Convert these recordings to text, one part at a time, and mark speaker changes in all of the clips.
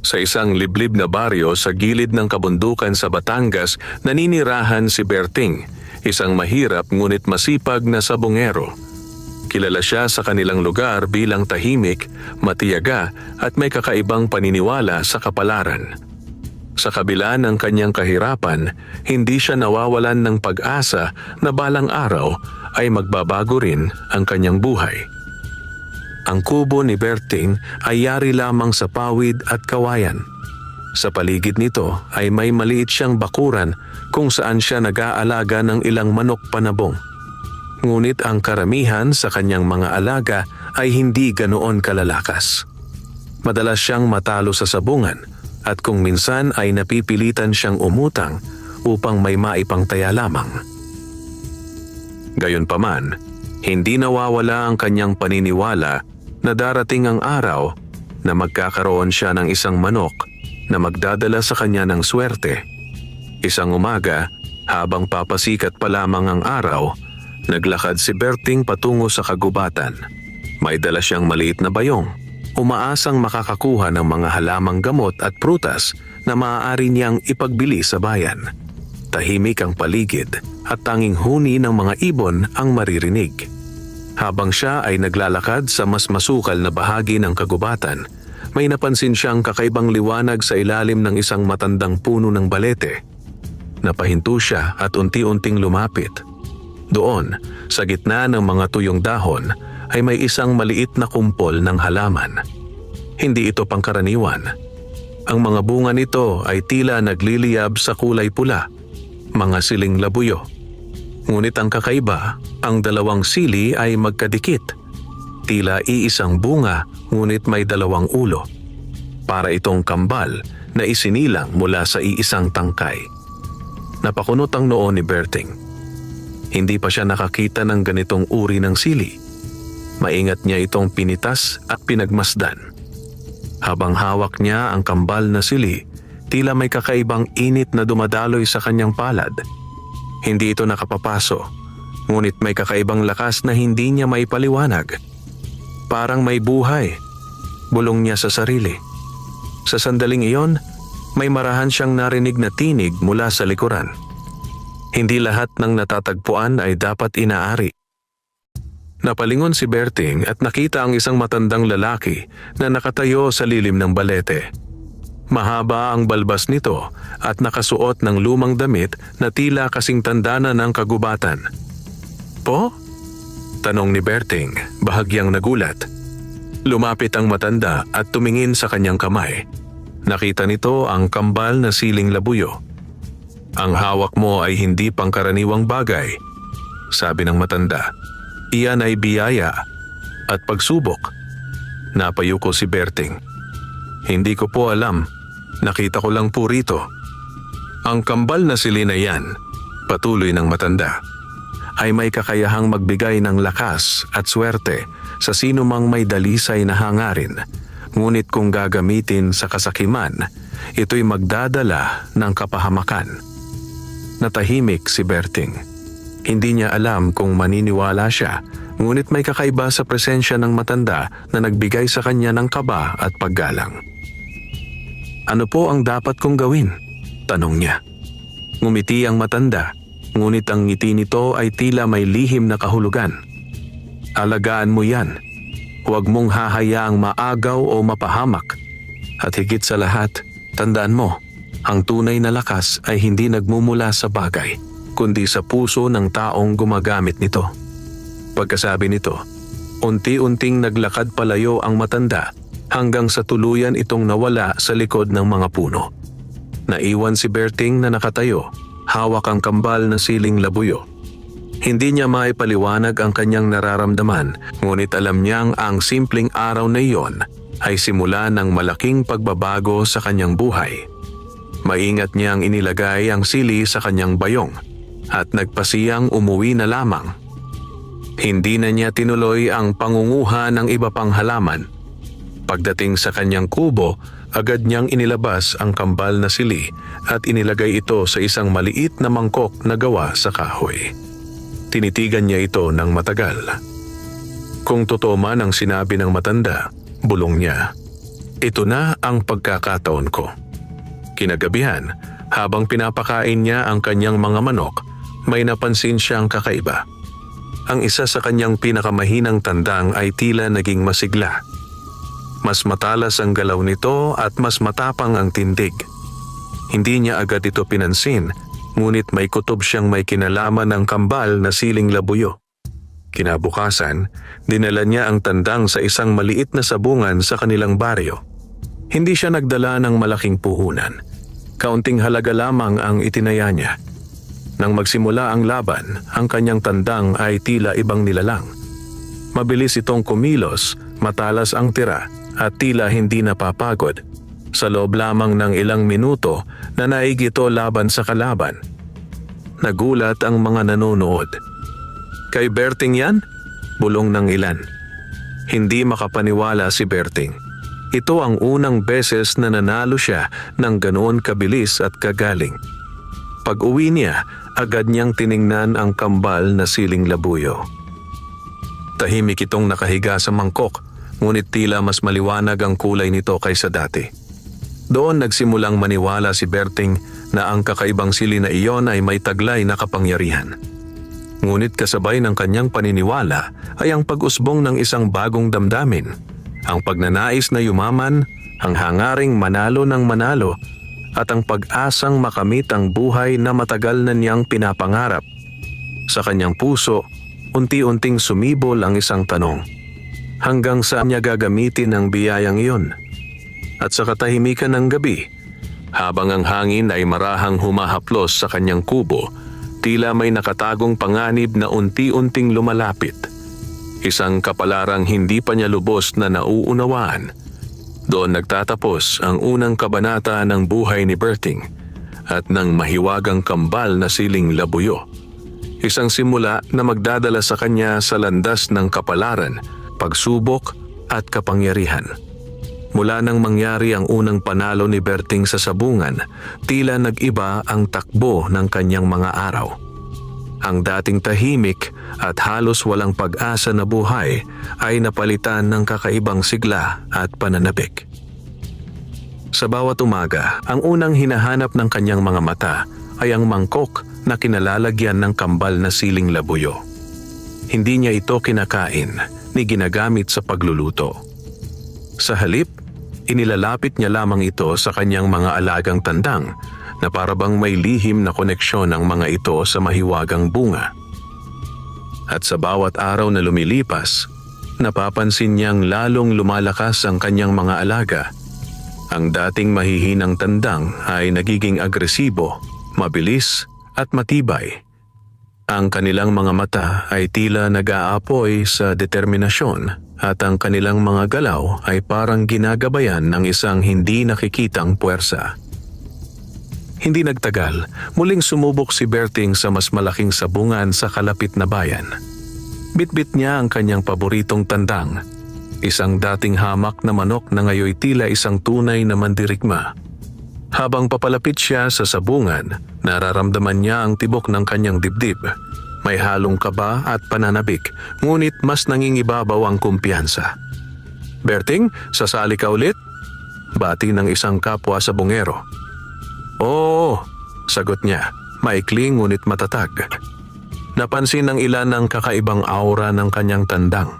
Speaker 1: Sa isang liblib na baryo sa gilid ng kabundukan sa Batangas, naninirahan si Berting, isang mahirap ngunit masipag na sabongero. Kilala siya sa kanilang lugar bilang tahimik, matiyaga at may kakaibang paniniwala sa kapalaran. Sa kabila ng kanyang kahirapan, hindi siya nawawalan ng pag-asa na balang araw ay magbabago rin ang kanyang buhay. Ang kubo ni Berting ay yari lamang sa pawid at kawayan. Sa paligid nito ay may maliit siyang bakuran kung saan siya nag-aalaga ng ilang manok panabong. Ngunit ang karamihan sa kanyang mga alaga ay hindi ganoon kalalakas. Madalas siyang matalo sa sabungan at kung minsan ay napipilitan siyang umutang upang may maipangtaya lamang. Gayunpaman, hindi nawawala ang kanyang paniniwala na darating ang araw na magkakaroon siya ng isang manok na magdadala sa kanya ng swerte. Isang umaga, habang papasikat pa lamang ang araw, naglakad si Berting patungo sa kagubatan. May dala siyang maliit na bayong, umaasang makakakuha ng mga halamang gamot at prutas na maaari niyang ipagbili sa bayan. Tahimik ang paligid at tanging huni ng mga ibon ang maririnig. Habang siya ay naglalakad sa mas masukal na bahagi ng kagubatan, may napansin siyang kakaibang liwanag sa ilalim ng isang matandang puno ng balete. Napahinto siya at unti-unting lumapit. Doon, sa gitna ng mga tuyong dahon, ay may isang maliit na kumpol ng halaman. Hindi ito pangkaraniwan. Ang mga bunga nito ay tila nagliliyab sa kulay pula, mga siling labuyo. Ngunit ang kakaiba, ang dalawang sili ay magkadikit. Tila iisang bunga ngunit may dalawang ulo. Para itong kambal na isinilang mula sa iisang tangkay. Napakunot ang noo ni Berting. Hindi pa siya nakakita ng ganitong uri ng sili. Maingat niya itong pinitas at pinagmasdan. Habang hawak niya ang kambal na sili, tila may kakaibang init na dumadaloy sa kanyang palad. Hindi ito nakapapaso, ngunit may kakaibang lakas na hindi niya maipaliwanag. Parang may buhay, bulong niya sa sarili. Sa sandaling iyon, may marahan siyang narinig na tinig mula sa likuran. Hindi lahat ng natatagpuan ay dapat inaari. Napalingon si Berting at nakita ang isang matandang lalaki na nakatayo sa lilim ng balete. Mahaba ang balbas nito at nakasuot ng lumang damit na tila kasing tanda na ng kagubatan. "Po?" tanong ni Berting, bahagyang nagulat. Lumapit ang matanda at tumingin sa kanyang kamay. Nakita nito ang kambal na siling labuyo. "Ang hawak mo ay hindi pangkaraniwang bagay," sabi ng matanda. "Iyan ay biyaya at pagsubok." Napayuko si Berting. "Hindi ko po alam. Nakita ko lang po rito." "Ang kambal na sili na yan," patuloy ng matanda, "ay may kakayahang magbigay ng lakas at swerte sa sino mang may dalisay na hangarin. Ngunit kung gagamitin sa kasakiman, ito'y magdadala ng kapahamakan." Natahimik si Berting. Hindi niya alam kung maniniwala siya, ngunit may kakaiba sa presensya ng matanda na nagbigay sa kanya ng kaba at paggalang. "Ano po ang dapat kong gawin?" tanong niya. Ngumiti ang matanda, ngunit ang ngiti nito ay tila may lihim na kahulugan. "Alagaan mo yan. Huwag mong hahayaang maagaw o mapahamak. At higit sa lahat, tandaan mo, ang tunay na lakas ay hindi nagmumula sa bagay, kundi sa puso ng taong gumagamit nito." Pagkasabi nito, unti-unting naglakad palayo ang matanda hanggang sa tuluyan itong nawala sa likod ng mga puno. Naiwan si Berting na nakatayo, hawak ang kambal na siling labuyo. Hindi niya maipaliwanag ang kanyang nararamdaman, ngunit alam niyang ang simpleng araw na iyon ay simula ng malaking pagbabago sa kanyang buhay. Maingat niyang inilagay ang sili sa kanyang bayong at nagpasiyang umuwi na lamang. Hindi na niya tinuloy ang pangunguha ng iba pang halaman. Pagdating sa kanyang kubo, agad niyang inilabas ang kambal na sili at inilagay ito sa isang maliit na mangkok na gawa sa kahoy. Tinitigan niya ito ng matagal. Kung totoo man ang sinabi ng matanda, bulong niya, Ito na ang pagkakataon ko. Kinagabihan, habang pinapakain niya ang kanyang mga manok, may napansin siyang kakaiba. Ang isa sa kanyang pinakamahinang tandang ay tila naging masigla. Mas matalas ang galaw nito at mas matapang ang tindig. Hindi niya agad ito pinansin, ngunit may kutob siyang may kinalaman ng kambal na siling labuyo. Kinabukasan, dinala niya ang tandang sa isang maliit na sabungan sa kanilang baryo. Hindi siya nagdala ng malaking puhunan. Kaunting halaga lamang ang itinaya niya. Nang magsimula ang laban, ang kanyang tandang ay tila ibang nilalang. Mabilis itong kumilos, matalas ang tira at tila hindi napapagod. Sa loob lamang ng ilang minuto, nanaig ito laban sa kalaban. Nagulat ang mga nanonood. "Kay Berting yan?" bulong ng ilan. Hindi makapaniwala si Berting. Ito ang unang beses na nanalo siya ng ganoon kabilis at kagaling. Pag-uwi niya, agad niyang tiningnan ang kambal na siling labuyo. Tahimik itong nakahiga sa mangkok, ngunit tila mas maliwanag ang kulay nito kaysa dati. Doon nagsimulang maniwala si Berting na ang kakaibang sili na iyon ay may taglay na kapangyarihan. Ngunit kasabay ng kanyang paniniwala ay ang pag-usbong ng isang bagong damdamin, ang pagnanais na yumaman, ang hangaring manalo ng manalo, at ang pag-asang makamit ang buhay na matagal na niyang pinapangarap. Sa kanyang puso, unti-unting sumibol ang isang tanong. Hanggang saan niya gagamitin ang biyayang iyon? At sa katahimikan ng gabi, habang ang hangin ay marahang humahaplos sa kanyang kubo, tila may nakatagong panganib na unti-unting lumalapit. Isang kapalarang hindi pa niya lubos na nauunawaan. Doon nagtatapos ang unang kabanata ng buhay ni Berting at ng mahiwagang kambal na siling labuyo. Isang simula na magdadala sa kanya sa landas ng kapalaran, pagsubok at kapangyarihan. Mula nang mangyari ang unang panalo ni Berting sa sabungan, tila nag-iba ang takbo ng kanyang mga araw. Ang dating tahimik at halos walang pag-asa na buhay ay napalitan ng kakaibang sigla at pananabik. Sa bawat umaga, ang unang hinahanap ng kanyang mga mata ay ang mangkok na kinalalagyan ng kambal na siling labuyo. Hindi niya ito kinakain ni ginagamit sa pagluluto. Sa halip, inilalapit niya lamang ito sa kanyang mga alagang tandang na parabang may lihim na koneksyon ang mga ito sa mahiwagang bunga. At sa bawat araw na lumilipas, napapansin niyang lalong lumalakas ang kanyang mga alaga. Ang dating mahihinang tandang ay nagiging agresibo, mabilis at matibay. Ang kanilang mga mata ay tila nag-aapoy sa determinasyon at ang kanilang mga galaw ay parang ginagabayan ng isang hindi nakikitang puwersa. Hindi nagtagal, muling sumubok si Berting sa mas malaking sabungan sa kalapit na bayan. Bitbit niya ang kanyang paboritong tandang, isang dating hamak na manok na ngayoy tila isang tunay na mandirigma. Habang papalapit siya sa sabungan, nararamdaman niya ang tibok ng kanyang dibdib. May halong kaba at pananabik, ngunit mas nangingibabaw ang kumpiyansa. "Berting, sasali ka ulit?" bati ng isang kapwa sa bungero. "Oo," sagot niya, maikling ngunit matatag. Napansin ng ilan ang kakaibang aura ng kanyang tandang.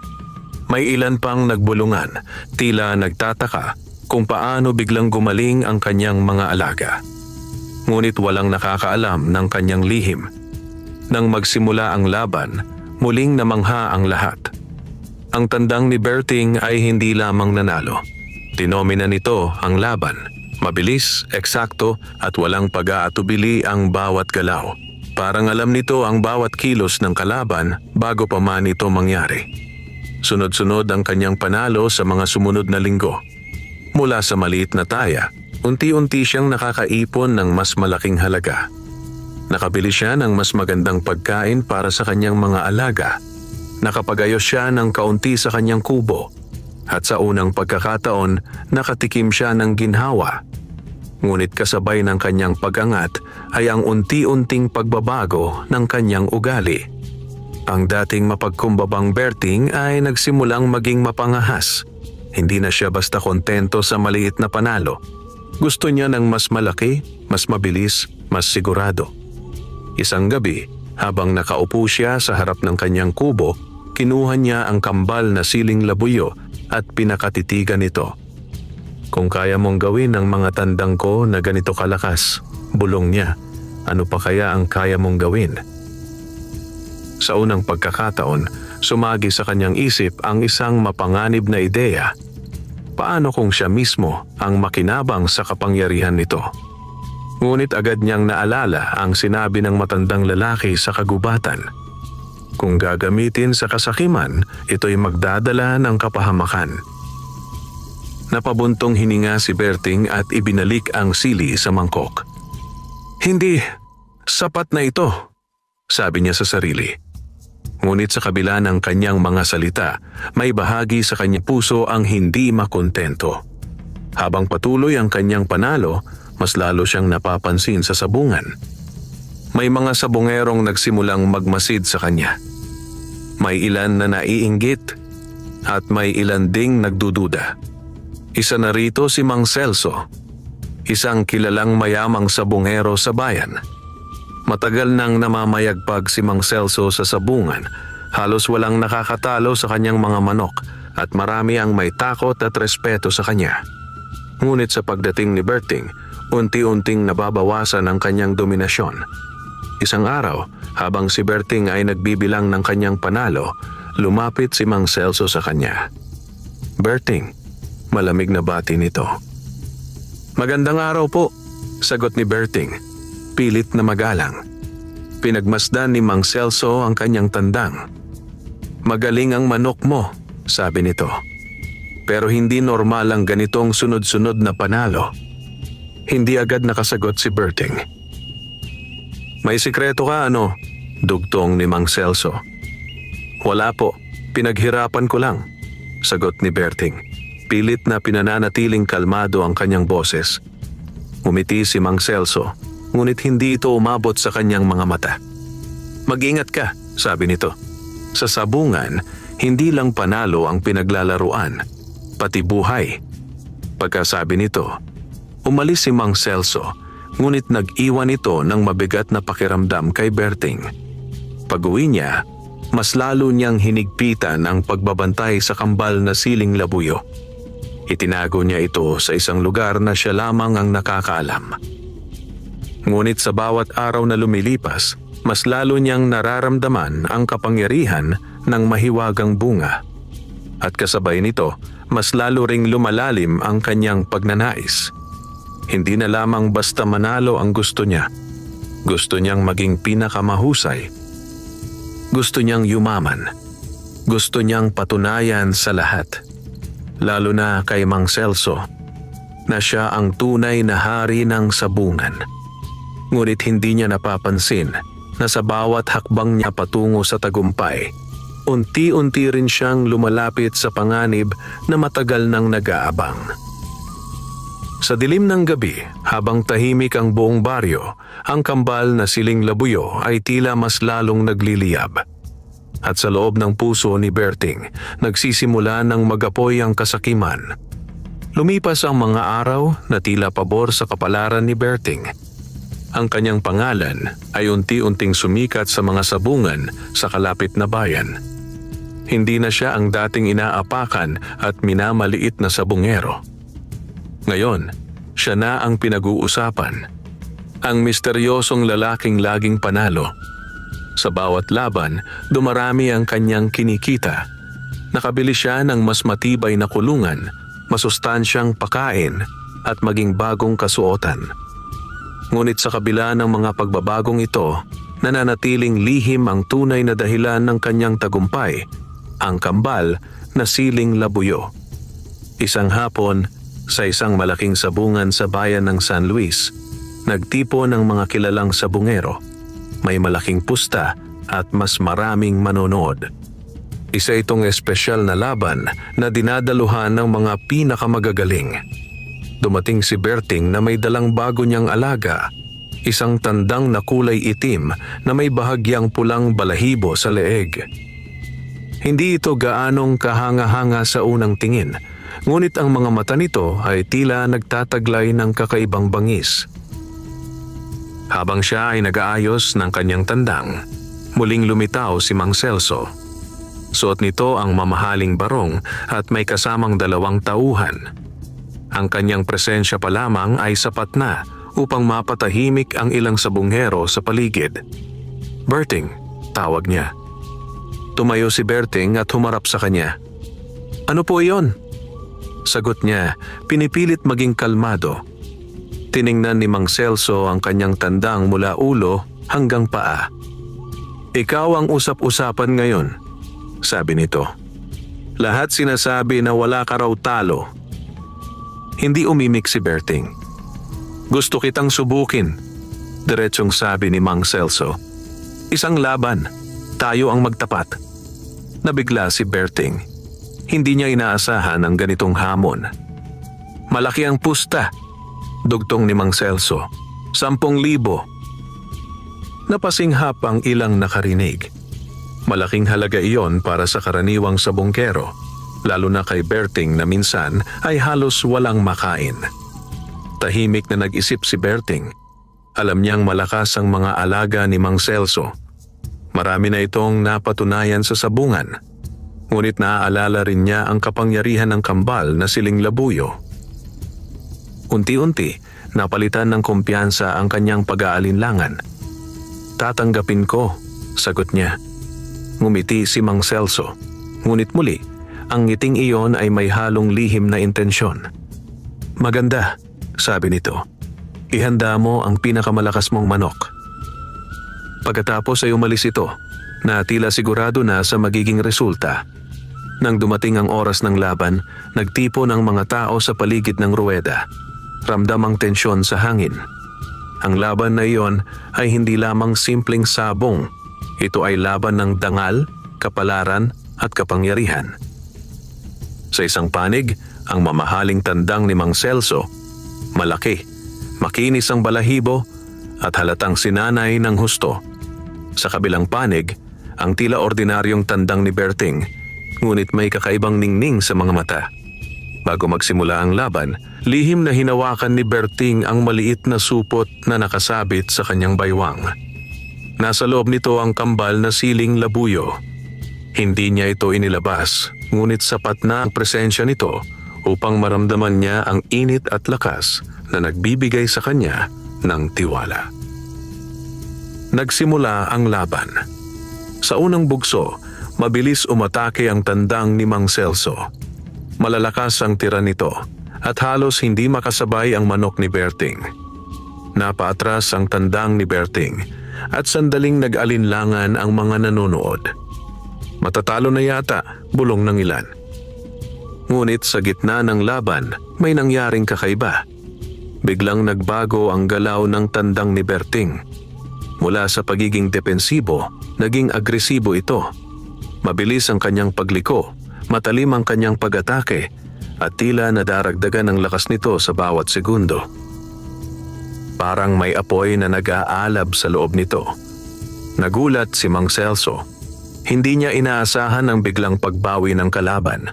Speaker 1: May ilan pang nagbulungan, tila nagtataka kung paano biglang gumaling ang kanyang mga alaga. Ngunit walang nakakaalam ng kanyang lihim. Nang magsimula ang laban, muling namangha ang lahat. Ang tandang ni Berting ay hindi lamang nanalo. Dinomina nito ang laban. Mabilis, eksakto at walang pag-aatubili ang bawat galaw. Parang alam nito ang bawat kilos ng kalaban bago pa man ito mangyari. Sunod-sunod ang kanyang panalo sa mga sumunod na linggo. Mula sa maliit na taya, unti-unti siyang nakakaipon ng mas malaking halaga. Nakabili siya ng mas magandang pagkain para sa kanyang mga alaga. Nakapagayos siya ng kaunti sa kanyang kubo. At sa unang pagkakataon, nakatikim siya ng ginhawa. Ngunit kasabay ng kanyang pag-angat ay ang unti-unting pagbabago ng kanyang ugali. Ang dating mapagkumbabang Berting ay nagsimulang maging mapangahas. Hindi na siya basta kontento sa maliit na panalo. Gusto niya ng mas malaki, mas mabilis, mas sigurado. Isang gabi, habang nakaupo siya sa harap ng kanyang kubo, kinuha niya ang kambal na siling labuyo at pinakatitigan ito. Kung kaya mong gawin ang mga tandang ko na ganito kalakas, bulong niya, ano pa kaya ang kaya mong gawin? Sa unang pagkakataon, sumagi sa kanyang isip ang isang mapanganib na ideya. Paano kung siya mismo ang makinabang sa kapangyarihan nito? Ngunit agad niyang naalala ang sinabi ng matandang lalaki sa kagubatan. Kung gagamitin sa kasakiman, ito'y magdadala ng kapahamakan. Napabuntong hininga si Berting at ibinalik ang sili sa mangkok. Hindi, sapat na ito, sabi niya sa sarili. Ngunit sa kabila ng kanyang mga salita, may bahagi sa kanyang puso ang hindi makontento. Habang patuloy ang kanyang panalo, mas lalo siyang napapansin sa sabungan. May mga sabungerong nagsimulang magmasid sa kanya. May ilan na naiinggit at may ilan ding nagdududa. Isa na rito si Mang Celso, isang kilalang mayamang sabungero sa bayan. Matagal nang namamayagpag si Mang Celso sa sabungan, halos walang nakakatalo sa kanyang mga manok at marami ang may takot at respeto sa kanya. Ngunit sa pagdating ni Berting, unti-unting nababawasan ang kanyang dominasyon. Isang araw, habang si Berting ay nagbibilang ng kanyang panalo, lumapit si Mang Celso sa kanya. Berting, malamig na bati nito. Magandang araw po, sagot ni Berting. Pilit na magalang. Pinagmasdan ni Mang Celso ang kanyang tandang. Magaling ang manok mo, sabi nito. Pero hindi normal ang ganitong sunod-sunod na panalo. Hindi agad nakasagot si Berting. May sikreto ka ano? Dugtong ni Mang Celso. Wala po, pinaghirapan ko lang, sagot ni Berting. Pilit na pinananatiling kalmado ang kanyang boses. Umiti si Mang Celso. Ngunit hindi ito umabot sa kanyang mga mata. Mag-ingat ka, sabi nito. Sa sabungan, hindi lang panalo ang pinaglalaruan, pati buhay. Pagkasabi nito, umalis si Mang Celso, ngunit nag-iwan ito ng mabigat na pakiramdam kay Berting. Pag-uwi niya, mas lalo niyang hinigpitan ang pagbabantay sa kambal na siling labuyo. Itinago niya ito sa isang lugar na siya lamang ang nakakaalam. Ngunit sa bawat araw na lumilipas, mas lalo niyang nararamdaman ang kapangyarihan ng mahiwagang bunga. At kasabay nito, mas lalo ring lumalalim ang kanyang pagnanais. Hindi na lamang basta manalo ang gusto niya. Gusto niyang maging pinakamahusay. Gusto niyang yumaman. Gusto niyang patunayan sa lahat. Lalo na kay Mang Celso, na siya ang tunay na hari ng sabungan. Ngunit hindi niya napapansin na sa bawat hakbang niya patungo sa tagumpay, unti-unti rin siyang lumalapit sa panganib na matagal nang nag-aabang. Sa dilim ng gabi, habang tahimik ang buong baryo, ang kambal na siling labuyo ay tila mas lalong nagliliyab. At sa loob ng puso ni Berting, nagsisimula ng magapoy ang kasakiman. Lumipas ang mga araw na tila pabor sa kapalaran ni Berting. Ang kanyang pangalan ay unti-unting sumikat sa mga sabungan sa kalapit na bayan. Hindi na siya ang dating inaapakan at minamaliit na sabungero. Ngayon, siya na ang pinag-uusapan. Ang misteryosong lalaking laging panalo. Sa bawat laban, dumarami ang kanyang kinikita. Nakabili siya ng mas matibay na kulungan, masustansyang pakain at maging bagong kasuotan. Ngunit sa kabila ng mga pagbabagong ito, nananatiling lihim ang tunay na dahilan ng kanyang tagumpay, ang kambal na siling labuyo. Isang hapon, sa isang malaking sabungan sa bayan ng San Luis, nagtipo ng mga kilalang sabungero. May malaking pusta at mas maraming manonood. Isa itong espesyal na laban na dinadaluhan ng mga pinakamagagaling. Dumating si Berting na may dalang bago niyang alaga, isang tandang na kulay itim na may bahagyang pulang balahibo sa leeg. Hindi ito gaanong kahanga-hanga sa unang tingin, ngunit ang mga mata nito ay tila nagtataglay ng kakaibang bangis. Habang siya ay nag-aayos ng kanyang tandang, muling lumitaw si Mang Celso. Suot nito ang mamahaling barong at may kasamang 2 tauhan. Ang kanyang presensya pa lamang ay sapat na upang mapatahimik ang ilang sabunghero sa paligid. "Berting," tawag niya. Tumayo si Berting at humarap sa kanya. "Ano po iyon?" Sagot niya, pinipilit maging kalmado. Tiningnan ni Mang Celso ang kanyang tandang mula ulo hanggang paa. "Ikaw ang usap-usapan ngayon," sabi nito. "Lahat sinasabi na wala ka raw talo." Hindi umimik si Berting. "Gusto kitang subukin," diretsong sabi ni Mang Celso. "Isang laban, tayo ang magtapat." Nabigla si Berting. Hindi niya inaasahan ang ganitong hamon. "Malaki ang pusta," dugtong ni Mang Celso. 10,000. Napasinghap ang ilang nakarinig. Malaking halaga iyon para sa karaniwang sabongkero, lalo na kay Berting na minsan ay halos walang makain. Tahimik na nag-isip si Berting. Alam niyang malakas ang mga alaga ni Mang Celso. Marami na itong napatunayan sa sabungan. Ngunit naaalala rin niya ang kapangyarihan ng kambal na siling labuyo. Unti-unti, napalitan ng kumpiyansa ang kanyang pag-aalinlangan. "Tatanggapin ko," sagot niya. Ngumiti si Mang Celso. Ngunit muli, ang ngiting iyon ay may halong lihim na intensyon. "Maganda," sabi nito. "Ihanda mo ang pinakamalakas mong manok." Pagkatapos ay umalis ito, na tila sigurado na sa magiging resulta. Nang dumating ang oras ng laban, nagtipon ang mga tao sa paligid ng ruweda. Ramdam ang tensyon sa hangin. Ang laban na iyon ay hindi lamang simpleng sabong. Ito ay laban ng dangal, kapalaran at kapangyarihan. Sa isang panig, ang mamahaling tandang ni Mang Celso, malaki, makinis ang balahibo at halatang sinanay ng husto. Sa kabilang panig, ang tila ordinaryong tandang ni Berting, ngunit may kakaibang ningning sa mga mata. Bago magsimula ang laban, lihim na hinawakan ni Berting ang maliit na supot na nakasabit sa kanyang baywang. Nasa loob nito ang kambal na siling labuyo. Hindi niya ito inilabas, ngunit sapat na ang presensya nito upang maramdaman niya ang init at lakas na nagbibigay sa kanya ng tiwala. Nagsimula ang laban. Sa unang bugso, mabilis umatake ang tandang ni Mang Celso. Malalakas ang tira nito at halos hindi makasabay ang manok ni Berting. Napaatras ang tandang ni Berting at sandaling nag-alinlangan ang mga nanonood. Matatalo na yata, bulong ng ilan. Ngunit sa gitna ng laban, may nangyaring kakaiba. Biglang nagbago ang galaw ng tandang ni Berting. Mula sa pagiging depensibo, naging agresibo ito. Mabilis ang kanyang pagliko, matalim ang kanyang pag-atake, at tila nadaragdagan ang lakas nito sa bawat segundo. Parang may apoy na nag-aalab sa loob nito. Nagulat si Mang Celso. Hindi niya inaasahan ang biglang pagbawi ng kalaban.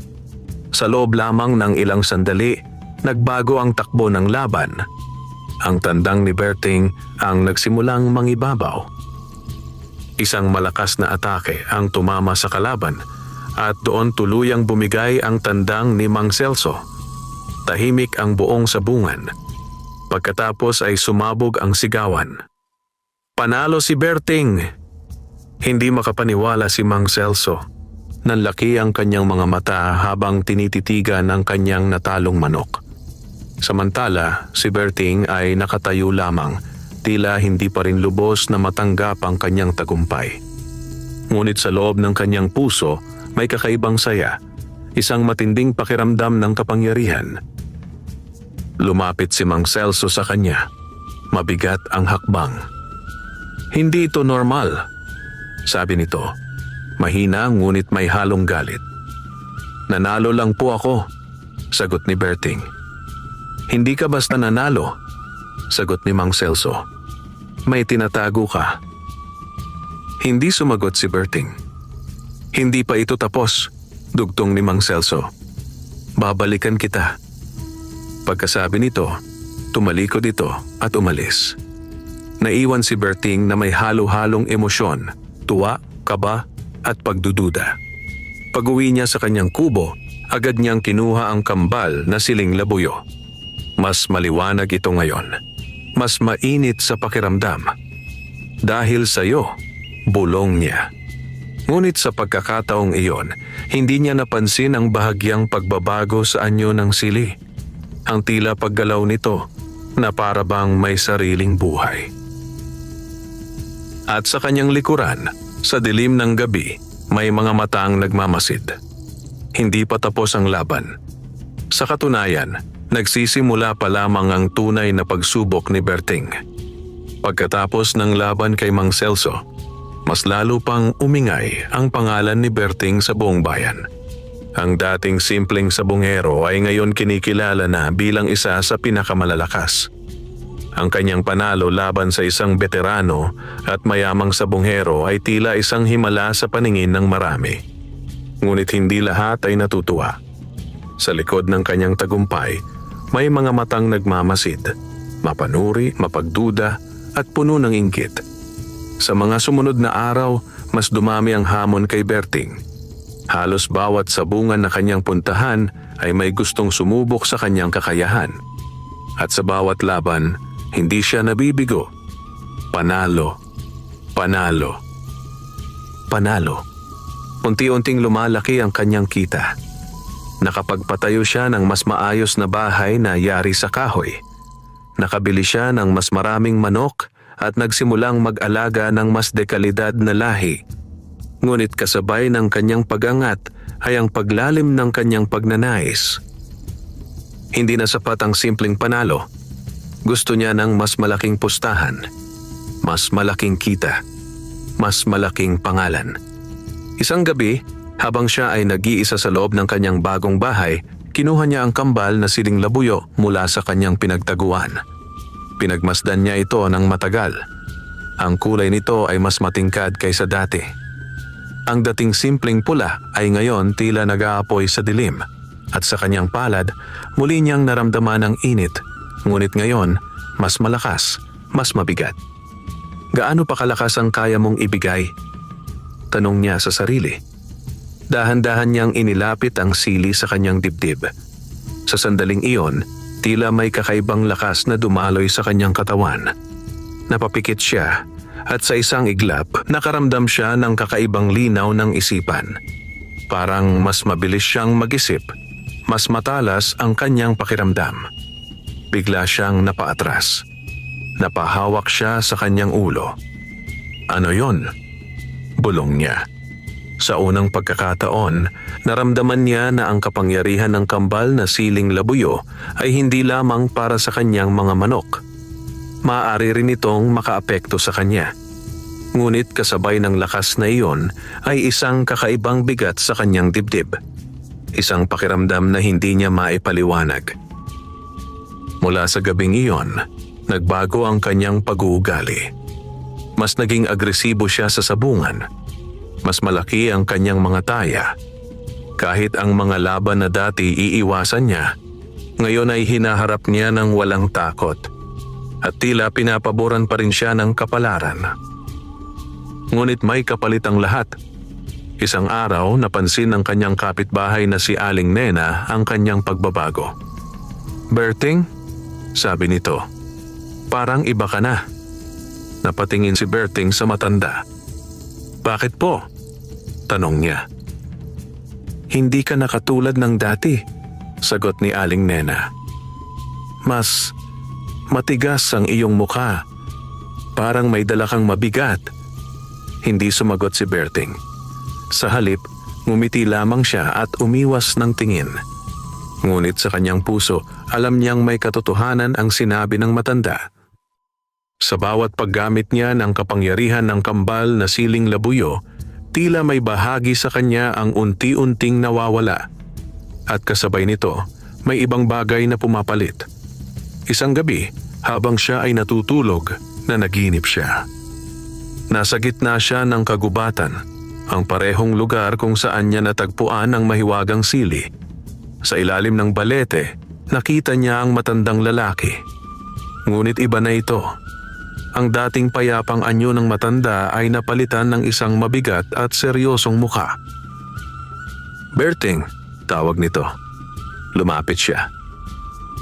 Speaker 1: Sa loob lamang ng ilang sandali, nagbago ang takbo ng laban. Ang tandang ni Berting ang nagsimulang mangibabaw. Isang malakas na atake ang tumama sa kalaban at doon tuluyang bumigay ang tandang ni Mang Celso. Tahimik ang buong sabungan. Pagkatapos ay sumabog ang sigawan. "Panalo si Berting!" Hindi makapaniwala si Mang Celso. Nanlaki ang kanyang mga mata habang tinititigan ang kanyang natalong manok. Samantala, si Berting ay nakatayo lamang, tila hindi pa rin lubos na matanggap ang kanyang tagumpay. Ngunit sa loob ng kanyang puso, may kakaibang saya, isang matinding pakiramdam ng kapangyarihan. Lumapit si Mang Celso sa kanya. Mabigat ang hakbang. "Hindi ito normal," sabi nito. Mahina ngunit may halong galit. "Nanalo lang po ako," sagot ni Berting. "Hindi ka basta nanalo," sagot ni Mang Celso. "May tinatago ka." Hindi sumagot si Berting. Hindi pa ito tapos, dugtong ni Mang Celso. Babalikan kita. Pagkasabi nito, tumalikod ito at umalis. Naiwan si Berting na may halo-halong emosyon, tuwa, kaba at pagdududa. Pag-uwi niya sa kanyang kubo, agad niyang kinuha ang kambal na siling labuyo. Mas maliwanag ito ngayon. Mas mainit sa pakiramdam. Dahil sa'yo, bulong niya. Ngunit sa pagkakataong iyon, hindi niya napansin ang bahagyang pagbabago sa anyo ng sili. Ang tila paggalaw nito na para bang may sariling buhay. At sa kanyang likuran, sa dilim ng gabi, may mga matang nagmamasid. Hindi pa tapos ang laban. Sa katunayan, nagsisimula pa lamang ang tunay na pagsubok ni Berting. Pagkatapos ng laban kay Mang Celso, mas lalo pang umingay ang pangalan ni Berting sa buong bayan. Ang dating simpleng sabongero ay ngayon kinikilala na bilang isa sa pinakamalalakas. Ang kanyang panalo laban sa isang veterano at mayamang sabongero ay tila isang himala sa paningin ng marami. Ngunit hindi lahat ay natutuwa. Sa likod ng kanyang tagumpay, may mga matang nagmamasid, mapanuri, mapagduda at puno ng inggit. Sa mga sumunod na araw, mas dumami ang hamon kay Berting. Halos bawat sabungan na kanyang puntahan ay may gustong sumubok sa kanyang kakayahan. At sa bawat laban, hindi siya nabibigo. Panalo, panalo, panalo. Unti-unting lumalaki ang kanyang kita. Nakapagpatayo siya ng mas maayos na bahay na yari sa kahoy. Nakabili siya ng mas maraming manok at nagsimulang mag-alaga ng mas dekalidad na lahi. Ngunit kasabay ng kanyang pag-angat ay ang paglalim ng kanyang pagnanais. Hindi na sapat ang simpleng panalo. Gusto niya ng mas malaking pustahan, mas malaking kita, mas malaking pangalan. Isang gabi, habang siya ay nag-iisa sa loob ng kanyang bagong bahay, kinuha niya ang kambal na siling labuyo mula sa kanyang pinagtaguan. Pinagmasdan niya ito ng matagal. Ang kulay nito ay mas matingkad kaysa dati. Ang dating simpleng pula ay ngayon tila nag-aapoy sa dilim. At sa kanyang palad, muli niyang naramdaman ang init. Ngunit ngayon, mas malakas, mas mabigat. Gaano pa kalakas ang kaya mong ibigay? Tanong niya sa sarili. Dahan-dahan niyang inilapit ang sili sa kanyang dibdib. Sa sandaling iyon, tila may kakaibang lakas na dumaloy sa kanyang katawan. Napapikit siya at sa isang iglap nakaramdam siya ng kakaibang linaw ng isipan. Parang mas mabilis siyang mag-isip, mas matalas ang kanyang pakiramdam. Bigla siyang napaatras. Napahawak siya sa kanyang ulo. Ano yon? Bulong niya. Sa unang pagkakataon, naramdaman niya na ang kapangyarihan ng kambal na siling labuyo ay hindi lamang para sa kanyang mga manok. Maaari rin itong makaapekto sa kanya. Ngunit kasabay ng lakas na iyon ay isang kakaibang bigat sa kanyang dibdib. Isang pakiramdam na hindi niya maipaliwanag. Mula sa gabing iyon, nagbago ang kanyang pag-uugali. Mas naging agresibo siya sa sabungan. Mas malaki ang kanyang mga taya. Kahit ang mga laban na dati iiwasan niya, ngayon ay hinaharap niya ng walang takot. At tila pinapaboran pa rin siya ng kapalaran. Ngunit may kapalit ang lahat. Isang araw, napansin ng kanyang kapitbahay na si Aling Nena ang kanyang pagbabago. "Berting," sabi nito, "parang iba ka na." Napatingin si Berting sa matanda. "Bakit po?" tanong niya. "Hindi ka na katulad ng dati," sagot ni Aling Nena. "Mas matigas ang iyong mukha. Parang may dala kang mabigat." Hindi sumagot si Berting. Sa halip, ngumiti lamang siya at umiwas ng tingin. Ngunit sa kanyang puso, alam niyang may katotohanan ang sinabi ng matanda. Sa bawat paggamit niya ng kapangyarihan ng kambal na siling labuyo, tila may bahagi sa kanya ang unti-unting nawawala. At kasabay nito, may ibang bagay na pumapalit. Isang gabi, habang siya ay natutulog, na naginip siya. Nasa gitna siya ng kagubatan. ang parehong lugar kung saan niya natagpuan ang mahiwagang sili. Sa ilalim ng balete, nakita niya ang matandang lalaki. Ngunit iba na ito. Ang dating payapang anyo ng matanda ay napalitan ng isang mabigat at seryosong mukha. "Berting," tawag nito. Lumapit siya.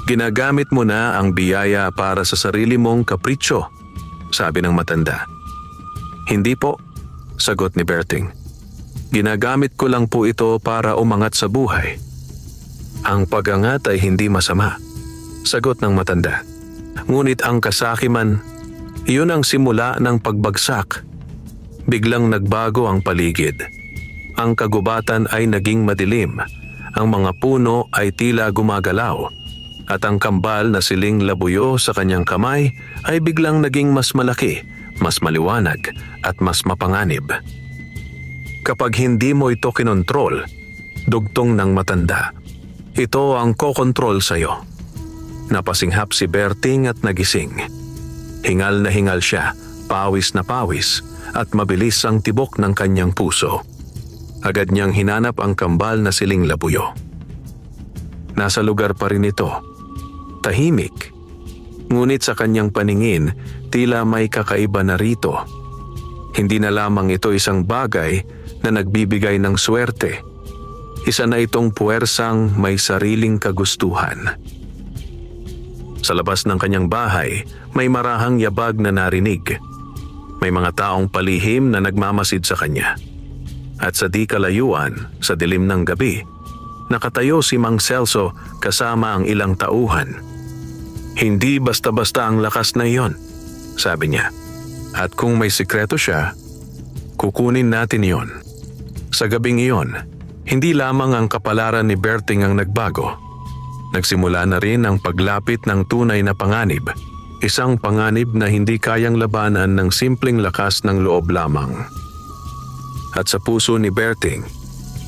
Speaker 1: "Ginagamit mo na ang biyaya para sa sarili mong kapritsyo," sabi ng matanda. "Hindi po," sagot ni Berting. "Ginagamit ko lang po ito para umangat sa buhay." "Ang pag-angat ay hindi masama," sagot ng matanda. "Ngunit ang kasakiman, iyon ang simula ng pagbagsak." Biglang nagbago ang paligid. Ang kagubatan ay naging madilim. Ang mga puno ay tila gumagalaw. At ang kambal na siling labuyo sa kanyang kamay ay biglang naging mas malaki, mas maliwanag at mas mapanganib. Kapag hindi mo ito kinontrol, dugtong ng matanda, ito ang kokontrol sa'yo. Napasinghap si Berting at nagising. Hingal na hingal siya, pawis na pawis, at mabilis ang tibok ng kanyang puso. Agad niyang hinanap ang kambal na siling labuyo. Nasa lugar pa rin ito. Tahimik. Ngunit sa kanyang paningin, tila may kakaiba na rito. Hindi na lamang ito isang bagay na nagbibigay ng swerte. Isa na itong puwersang may sariling kagustuhan. Sa labas ng kanyang bahay, may marahang yabag na narinig. May mga taong palihim na nagmamasid sa kanya. At sa di kalayuan, sa dilim ng gabi, nakatayo si Mang Celso kasama ang ilang tauhan. "Hindi basta-basta ang lakas na iyon," sabi niya. "At kung may sikreto siya, kukunin natin iyon." Sa gabing iyon, hindi lamang ang kapalaran ni Berting ang nagbago. Nagsimula na rin ang paglapit ng tunay na panganib. Isang panganib na hindi kayang labanan ng simpleng lakas ng loob lamang. At sa puso ni Berting,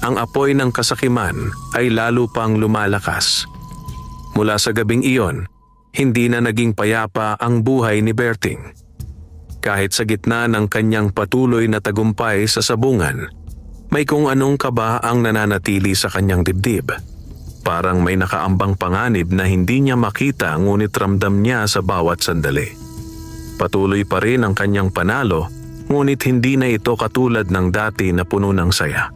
Speaker 1: ang apoy ng kasakiman ay lalo pang lumalakas. Mula sa gabing iyon, hindi na naging payapa ang buhay ni Berting. Kahit sa gitna ng kanyang patuloy na tagumpay sa sabungan, may kung anong kaba ang nananatili sa kanyang dibdib. Parang may nakaambang panganib na hindi niya makita ngunit ramdam niya sa bawat sandali. Patuloy pa rin ang kanyang panalo, ngunit hindi na ito katulad ng dati na puno ng saya.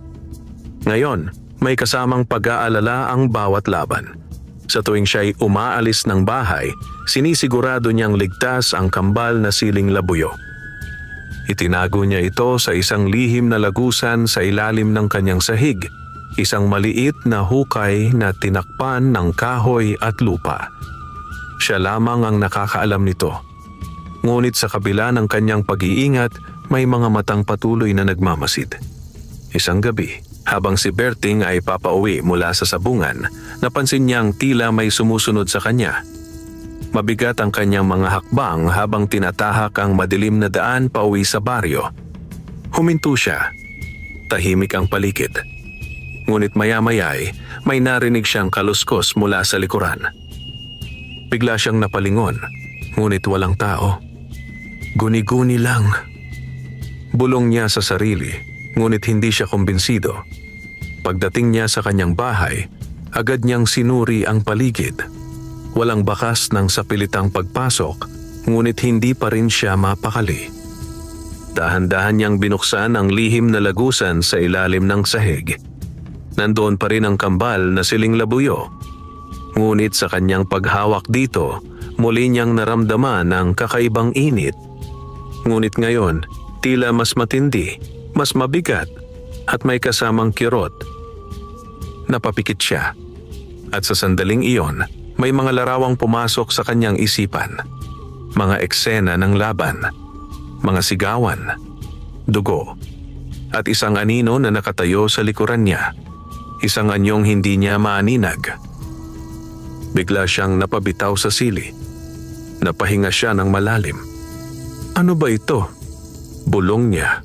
Speaker 1: Ngayon, may kasamang pag-aalala ang bawat laban. Sa tuwing siya'y umaalis ng bahay, sinisigurado niyang ligtas ang kambal na siling labuyo. Itinago niya ito sa isang lihim na lagusan sa ilalim ng kanyang sahig, isang maliit na hukay na tinakpan ng kahoy at lupa. Siya lamang ang nakakaalam nito. Ngunit sa kabila ng kanyang pag-iingat, may mga matang patuloy na nagmamasid. Isang gabi, habang si Berting ay papauwi mula sa sabungan, napansin niyang tila may sumusunod sa kanya. Mabigat ang kanyang mga hakbang habang tinatahak ang madilim na daan pauwi sa baryo. Huminto siya. Tahimik ang paligid. Ngunit maya-maya'y may narinig siyang kaluskos mula sa likuran. Bigla siyang napalingon, ngunit walang tao. Guni-guni lang. Bulong niya sa sarili, ngunit hindi siya kumbinsido. Pagdating niya sa kanyang bahay, agad niyang sinuri ang paligid. Walang bakas ng sapilitang pagpasok, ngunit hindi pa rin siya mapakali. Dahan-dahan niyang binuksan ang lihim na lagusan sa ilalim ng sahig. Nandoon pa rin ang kambal na siling labuyo. Ngunit sa kanyang paghawak dito, muli niyang naramdaman ang kakaibang init. Ngunit ngayon, tila mas matindi, mas mabigat, at may kasamang kirot. Napapikit siya. At sa sandaling iyon, may mga larawang pumasok sa kanyang isipan. Mga eksena ng laban, mga sigawan, dugo, at isang anino na nakatayo sa likuran niya. Isang anyong hindi niya maaninag. Bigla siyang napabitaw sa sili. Napahinga siya ng malalim. Ano ba ito? Bulong niya.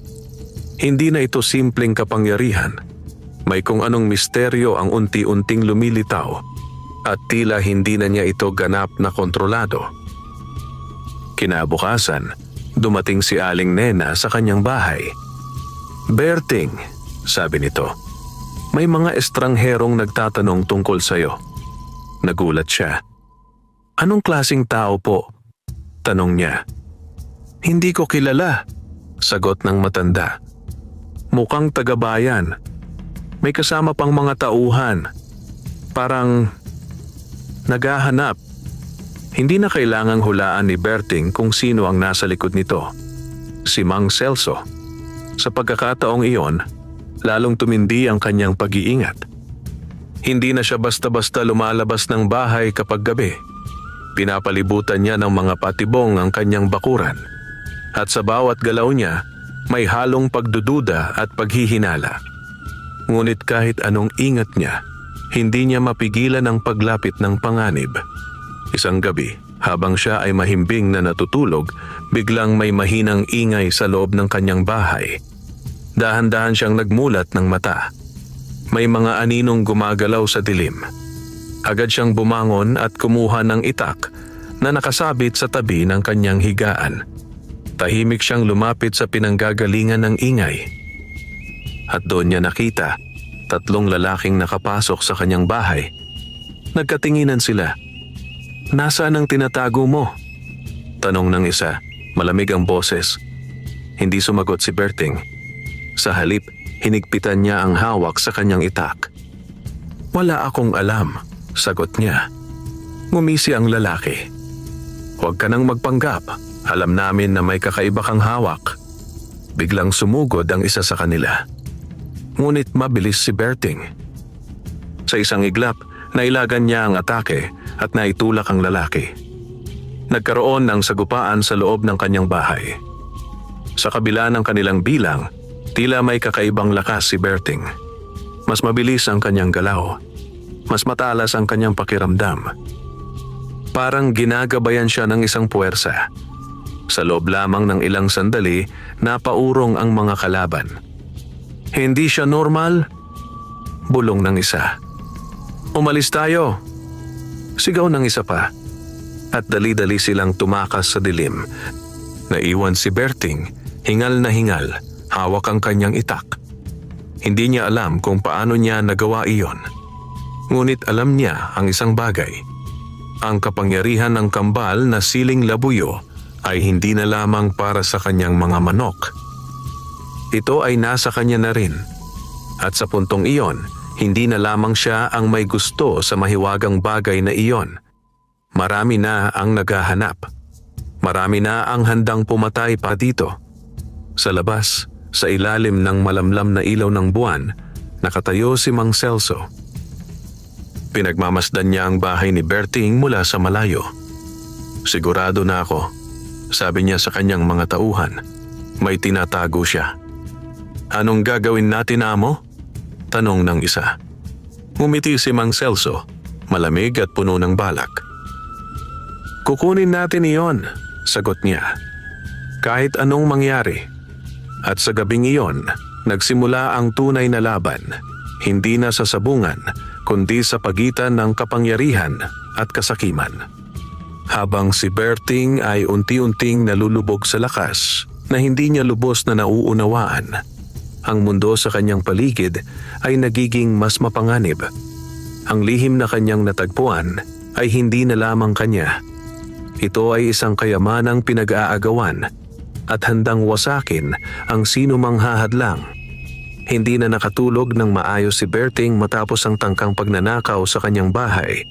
Speaker 1: Hindi na ito simpleng kapangyarihan. May kung anong misteryo ang unti-unting lumilitaw at tila hindi na niya ito ganap na kontrolado. Kinabukasan, dumating si Aling Nena sa kanyang bahay. "Berting," sabi nito, "may mga estrangherong nagtatanong tungkol sa'yo." Nagulat siya. "Anong klaseng tao po?" tanong niya. "Hindi ko kilala," sagot ng matanda. "Mukhang taga-bayan. May kasama pang mga tauhan. Parang naghahanap." Hindi na kailangang hulaan ni Berting kung sino ang nasa likod nito. Si Mang Celso. Sa pagkakataong iyon, lalong tumindi ang kanyang pag-iingat. Hindi na siya basta-basta lumalabas ng bahay kapag gabi. Pinapalibutan niya ng mga patibong ang kanyang bakuran. At sa bawat galaw niya, may halong pagdududa at paghihinala. Ngunit kahit anong ingat niya, hindi niya mapigilan ang paglapit ng panganib. Isang gabi, habang siya ay mahimbing na natutulog, biglang may mahinang ingay sa loob ng kanyang bahay. Dahan-dahan siyang nagmulat ng mata. May mga aninong gumagalaw sa dilim. Agad siyang bumangon at kumuha ng itak na nakasabit sa tabi ng kanyang higaan. Tahimik siyang lumapit sa pinanggagalingan ng ingay. At doon niya nakita 3 lalaking nakapasok sa kanyang bahay. Nagkatinginan sila. "Nasaan ang tinatago mo?" tanong ng isa. Malamig ang boses. Hindi sumagot si Berting. Sa halip, hinigpitan niya ang hawak sa kanyang itak. "Wala akong alam," sagot niya. Ngumisi ang lalaki. "Huwag ka nang magpanggap. Alam namin na may kakaiba kang hawak." Biglang sumugod ang isa sa kanila. Ngunit mabilis si Berting. Sa isang iglap, nailagan niya ang atake at naitulak ang lalaki. Nagkaroon ng sagupaan sa loob ng kanyang bahay. Sa kabila ng kanilang bilang, tila may kakaibang lakas si Berting. Mas mabilis ang kanyang galaw. Mas matalas ang kanyang pakiramdam. Parang ginagabayan siya ng isang puwersa. Sa loob lamang ng ilang sandali, napaurong ang mga kalaban. "Hindi siya normal?" bulong ng isa. "Umalis tayo!" sigaw ng isa pa. At dali-dali silang tumakas sa dilim. Naiwan si Berting, hingal na hingal, hawak ang kanyang itak. Hindi niya alam kung paano niya nagawa iyon. Ngunit alam niya ang isang bagay. Ang kapangyarihan ng kambal na siling labuyo ay hindi na lamang para sa kanyang mga manok. Ito ay nasa kanya na rin. At sa puntong iyon, hindi na lamang siya ang may gusto sa mahiwagang bagay na iyon. Marami na ang naghahanap. Marami na ang handang pumatay pa dito. Sa labas, sa ilalim ng malamlam na ilaw ng buwan, nakatayo si Mang Celso. Pinagmamasdan niya ang bahay ni Berting mula sa malayo. "Sigurado na ako," sabi niya sa kanyang mga tauhan. "May tinatago siya." "Anong gagawin natin, amo?" tanong ng isa. Ngumiti si Mang Celso, malamig at puno ng balak. "Kukunin natin iyon," sagot niya. "Kahit anong mangyari." At sa gabing iyon, nagsimula ang tunay na laban, hindi na sa sabungan, kundi sa pagitan ng kapangyarihan at kasakiman. Habang si Berting ay unti-unting nalulubog sa lakas na hindi niya lubos na nauunawaan, ang mundo sa kanyang paligid ay nagiging mas mapanganib. Ang lihim na kanyang natagpuan ay hindi na lamang kanya. Ito ay isang kayamanang pinag-aagawan at handang wasakin ang sino mang hahadlang. Hindi na nakatulog ng maayos si Berting matapos ang tangkang pagnanakaw sa kanyang bahay.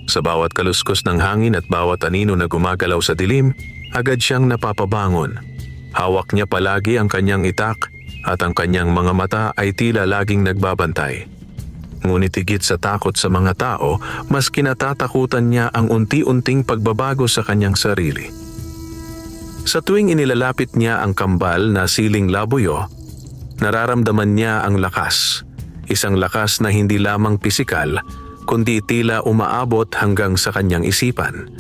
Speaker 1: Sa bawat kaluskos ng hangin at bawat anino na gumagalaw sa dilim, agad siyang napapabangon. Hawak niya palagi ang kanyang itak at ang kanyang mga mata ay tila laging nagbabantay. Ngunit higit sa takot sa mga tao, mas kinatatakutan niya ang unti-unting pagbabago sa kanyang sarili. Sa tuwing inilalapit niya ang kambal na siling labuyo, nararamdaman niya ang lakas. Isang lakas na hindi lamang pisikal, kundi tila umaabot hanggang sa kanyang isipan.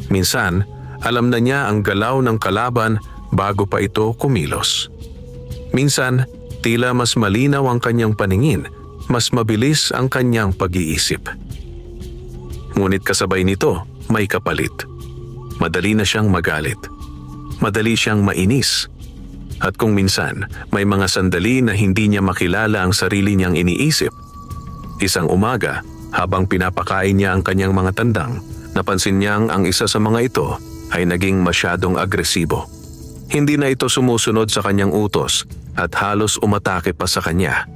Speaker 1: Minsan, alam na niya ang galaw ng kalaban bago pa ito kumilos. Minsan, tila mas malinaw ang kanyang paningin, mas mabilis ang kanyang pag-iisip. Ngunit kasabay nito, may kapalit. Madali na siyang magalit. Madali siyang mainis. At kung minsan, may mga sandali na hindi niya makilala ang sarili niyang iniisip. Isang umaga, habang pinapakain niya ang kanyang mga tandang, napansin niyang ang isa sa mga ito ay naging masyadong agresibo. Hindi na ito sumusunod sa kanyang utos at halos umatake pa sa kanya.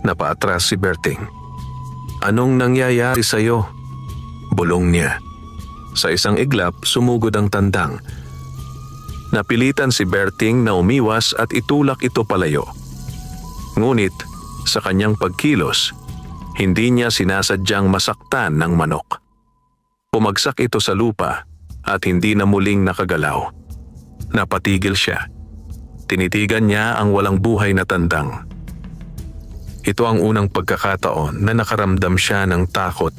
Speaker 1: Napaatras si Berting. "Anong nangyayari sa'yo?" Bulong niya. Sa isang iglap, sumugod ang tandang. Napilitan si Berting na umiwas at itulak ito palayo. Ngunit, sa kanyang pagkilos, hindi niya sinasadyang masaktan ng manok. Pumagsak ito sa lupa at hindi na muling nakagalaw. Napatigil siya. Tinitigan niya ang walang buhay na tandang. Ito ang unang pagkakataon na nakaramdam siya ng takot,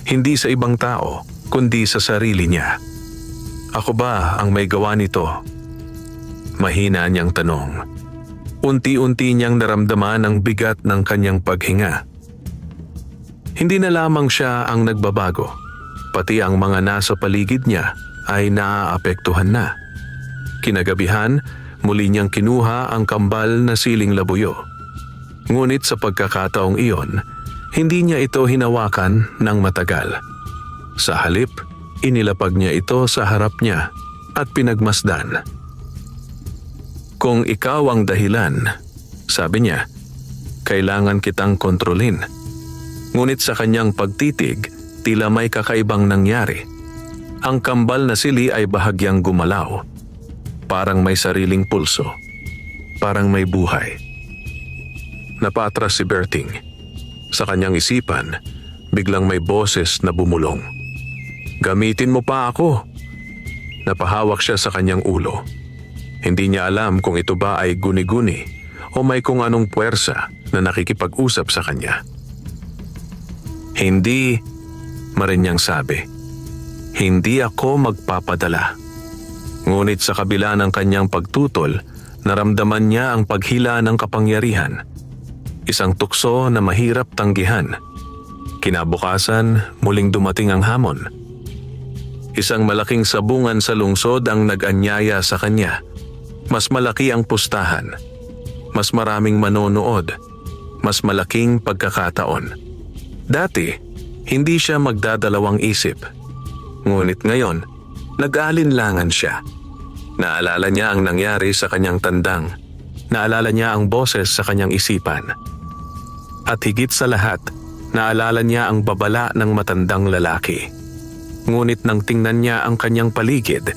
Speaker 1: hindi sa ibang tao, kundi sa sarili niya. "Ako ba ang may gawa nito?" Mahina niyang tanong. Unti-unti niyang naramdaman ang bigat ng kanyang paghinga. Hindi na lamang siya ang nagbabago, pati ang mga nasa paligid niya ay naaapektuhan na. Kinagabihan, muli niyang kinuha ang kambal na siling labuyo. Ngunit sa pagkakataong iyon, hindi niya ito hinawakan ng matagal. Sa halip, inilapag niya ito sa harap niya at pinagmasdan. "Kung ikaw ang dahilan," sabi niya, "kailangan kitang kontrolin." Ngunit sa kanyang pagtitig, tila may kakaibang nangyari. Ang kambal na sili ay bahagyang gumalaw. Parang may sariling pulso. Parang may buhay. Napaatras si Berting. Sa kanyang isipan, biglang may boses na bumulong. "Gamitin mo pa ako." Napahawak siya sa kanyang ulo. Hindi niya alam kung ito ba ay guni-guni o may kung anong puwersa na nakikipag-usap sa kanya. "Hindi," marinyang sabi. "Hindi ako magpapadala." Ngunit sa kabila ng kanyang pagtutol, naramdaman niya ang paghila ng kapangyarihan. Isang tukso na mahirap tanggihan. Kinabukasan, muling dumating ang hamon. Isang malaking sabungan sa lungsod ang nag-anyaya sa kanya. Mas malaki ang pustahan. Mas maraming manonood. Mas malaking pagkakataon. Dati, hindi siya magdadalawang isip. Ngunit ngayon, nag-aalinlangan siya. Naalala niya ang nangyari sa kanyang tandang. Naalala niya ang boses sa kanyang isipan. At higit sa lahat, naalala niya ang babala ng matandang lalaki. Ngunit nang tingnan niya ang kanyang paligid,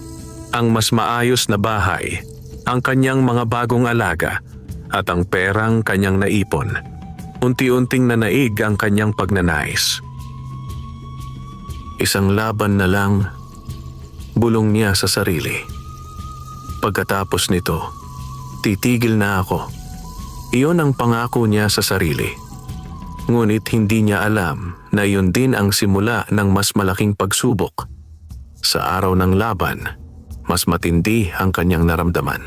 Speaker 1: ang mas maayos na bahay, ang kanyang mga bagong alaga, at ang perang kanyang naipon, unti-unting nanaig ang kanyang pagnanais. "Isang laban na lang," bulong niya sa sarili. "Pagkatapos nito, titigil na ako." Iyon ang pangako niya sa sarili. Ngunit hindi niya alam na iyon din ang simula ng mas malaking pagsubok. Sa araw ng laban, mas matindi ang kanyang naramdaman.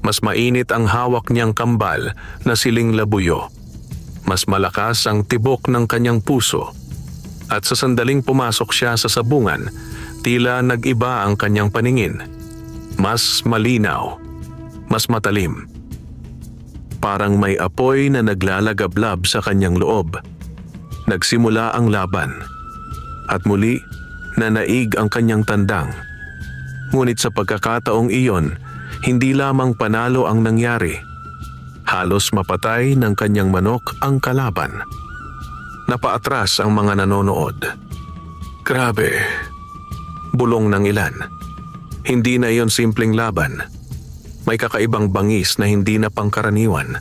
Speaker 1: Mas mainit ang hawak niyang kambal na siling labuyo. Mas malakas ang tibok ng kanyang puso. At sa sandaling pumasok siya sa sabungan, tila nag-iba ang kanyang paningin. Mas malinaw, mas matalim. Parang may apoy na naglalagablab sa kanyang loob. Nagsimula ang laban. At muli, nanaig ang kanyang tandang. Ngunit sa pagkakataong iyon, hindi lamang panalo ang nangyari. Halos mapatay ng kanyang manok ang kalaban. Napaatras ang mga nanonood. "Grabe," bulong ng ilan. Hindi na iyon simpleng laban. May kakaibang bangis na hindi na pangkaraniwan.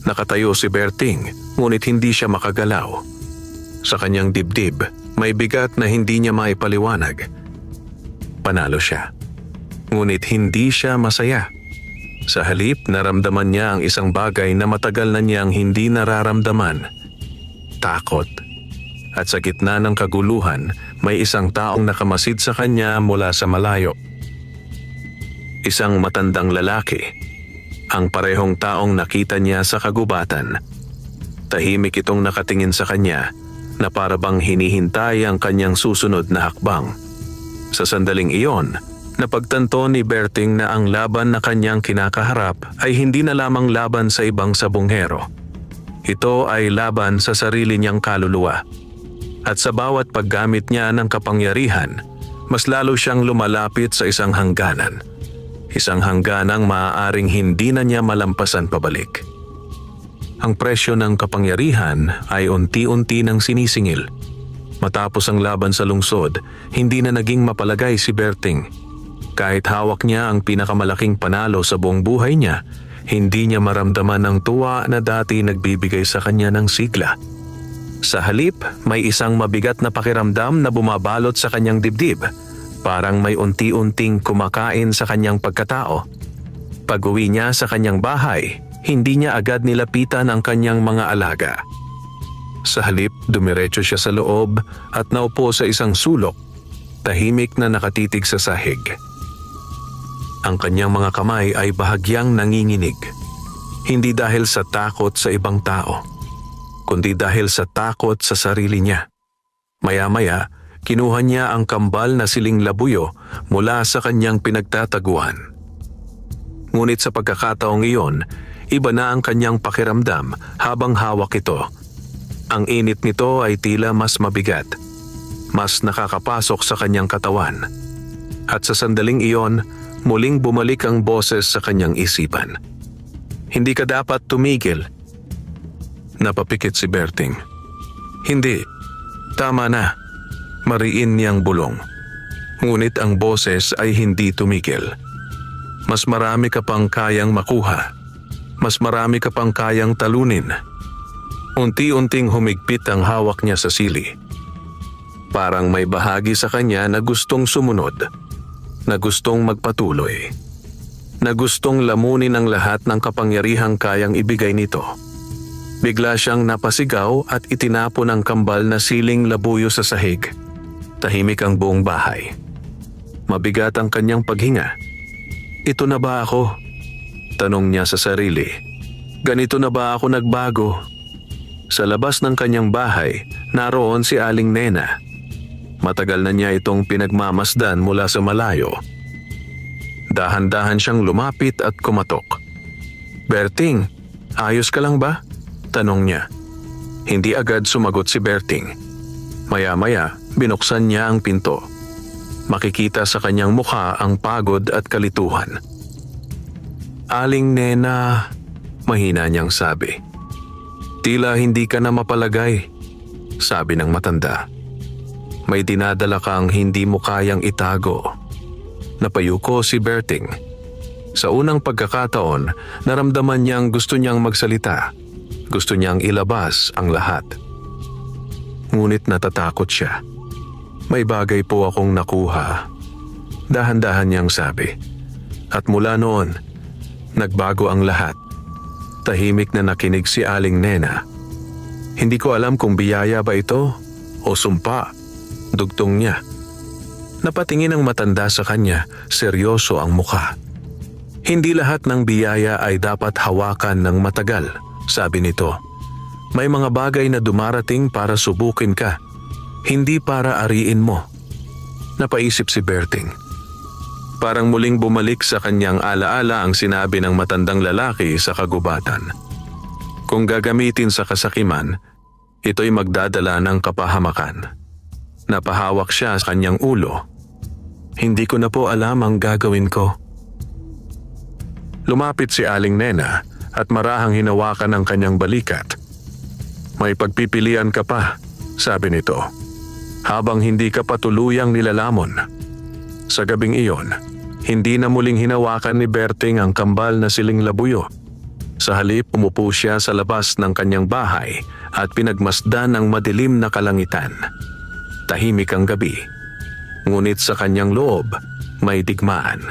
Speaker 1: Nakatayo si Berting, ngunit hindi siya makagalaw. Sa kanyang dibdib, may bigat na hindi niya maipaliwanag. Panalo siya. Ngunit hindi siya masaya. Sa halip, naramdaman niya ang isang bagay na matagal na niyang hindi nararamdaman. Takot. At sa gitna ng kaguluhan, may isang taong nakamasid sa kanya mula sa malayo. Isang matandang lalaki. Ang parehong taong nakita niya sa kagubatan. Tahimik itong nakatingin sa kanya na para bang hinihintay ang kanyang susunod na hakbang. Sa sandaling iyon, Napagtanto ni Berting na ang laban na kanyang kinakaharap ay hindi na lamang laban sa ibang sabonghero. Ito ay laban sa sarili niyang kaluluwa. At sa bawat paggamit niya ng kapangyarihan, mas lalo siyang lumalapit sa isang hangganan. Isang hangganang maaaring hindi na niya malampasan pabalik. Ang presyo ng kapangyarihan ay unti-unti nang sinisingil. Matapos ang laban sa lungsod, hindi na naging mapalagay si Berting. Kahit hawak niya ang pinakamalaking panalo sa buong buhay niya, hindi niya maramdaman ang tuwa na dati nagbibigay sa kanya ng sigla. Sa halip, may isang mabigat na pakiramdam na bumabalot sa kanyang dibdib. Parang may unti-unting kumakain sa kanyang pagkatao. Pag-uwi niya sa kanyang bahay, hindi niya agad nilapitan ang kanyang mga alaga. Sa halip, dumiretso siya sa loob at naupo sa isang sulok, tahimik na nakatitig sa sahig. Ang kanyang mga kamay ay bahagyang nanginginig. Hindi dahil sa takot sa ibang tao, kundi dahil sa takot sa sarili niya. Maya-maya, kinuha niya ang kambal na siling labuyo mula sa kanyang pinagtataguan. Ngunit sa pagkakataong iyon, iba na ang kanyang pakiramdam habang hawak ito. Ang init nito ay tila mas mabigat, mas nakakapasok sa kanyang katawan. At sa sandaling iyon, muling bumalik ang boses sa kanyang isipan. Hindi ka dapat tumigil. Napapikit si Berting. Hindi, tama na. Mariin niyang bulong. Ngunit ang boses ay hindi tumigil. Mas marami ka pang kayang makuha. Mas marami ka pang kayang talunin. Unti-unting humigpit ang hawak niya sa sili. Parang may bahagi sa kanya na gustong sumunod, na gustong magpatuloy, na gustong lamunin ang lahat ng kapangyarihang kayang ibigay nito. Bigla siyang napasigaw at itinapon ang kambal na siling labuyo sa sahig. Tahimik ang buong bahay. Mabigat ang kanyang paghinga. Ito na ba ako? Tanong niya sa sarili. Ganito na ba ako nagbago? Sa labas ng kanyang bahay, naroon si Aling Nena. Matagal na niya itong pinagmamasdan mula sa malayo. Dahan-dahan siyang lumapit at kumatok. Berting, ayos ka lang ba? Tanong niya. Hindi agad sumagot si Berting. Maya-maya, binuksan niya ang pinto. Makikita sa kanyang mukha ang pagod at kalituhan. Aling Nena, mahina niyang sabi. Tila hindi ka na mapalagay, sabi ng matanda. May dinadala kang hindi mo kayang itago. Napayuko si Berting. Sa unang pagkakataon, naramdaman niyang gusto niyang magsalita. Gusto niyang ilabas ang lahat. Ngunit natatakot siya. May bagay po akong nakuha. Dahan-dahan niyang sabi. At mula noon, nagbago ang lahat. Tahimik na nakinig si Aling Nena. Hindi ko alam kung biyaya ba ito o sumpa. Dugtong niya. Napatingin ang matanda sa kanya, seryoso ang mukha. Hindi lahat ng biyaya ay dapat hawakan ng matagal, sabi nito. May mga bagay na dumarating para subukin ka, hindi para ariin mo. Napaisip si Berting. Parang muling bumalik sa kanyang alaala ang sinabi ng matandang lalaki sa kagubatan. Kung gagamitin sa kasakiman, ito'y magdadala ng kapahamakan. Napahawak siya sa kanyang ulo. Hindi ko na po alam ang gagawin ko. Lumapit si Aling Nena at marahang hinawakan ang kanyang balikat. May pagpipilian ka pa, sabi nito, habang hindi ka patuluyang nilalamon. Sa gabing iyon, hindi na muling hinawakan ni Berting ang kambal na siling labuyo. Sa halip, umupo siya sa labas ng kanyang bahay at pinagmasdan ang madilim na kalangitan. Tahimik ang gabi. Ngunit sa kanyang loob, may digmaan.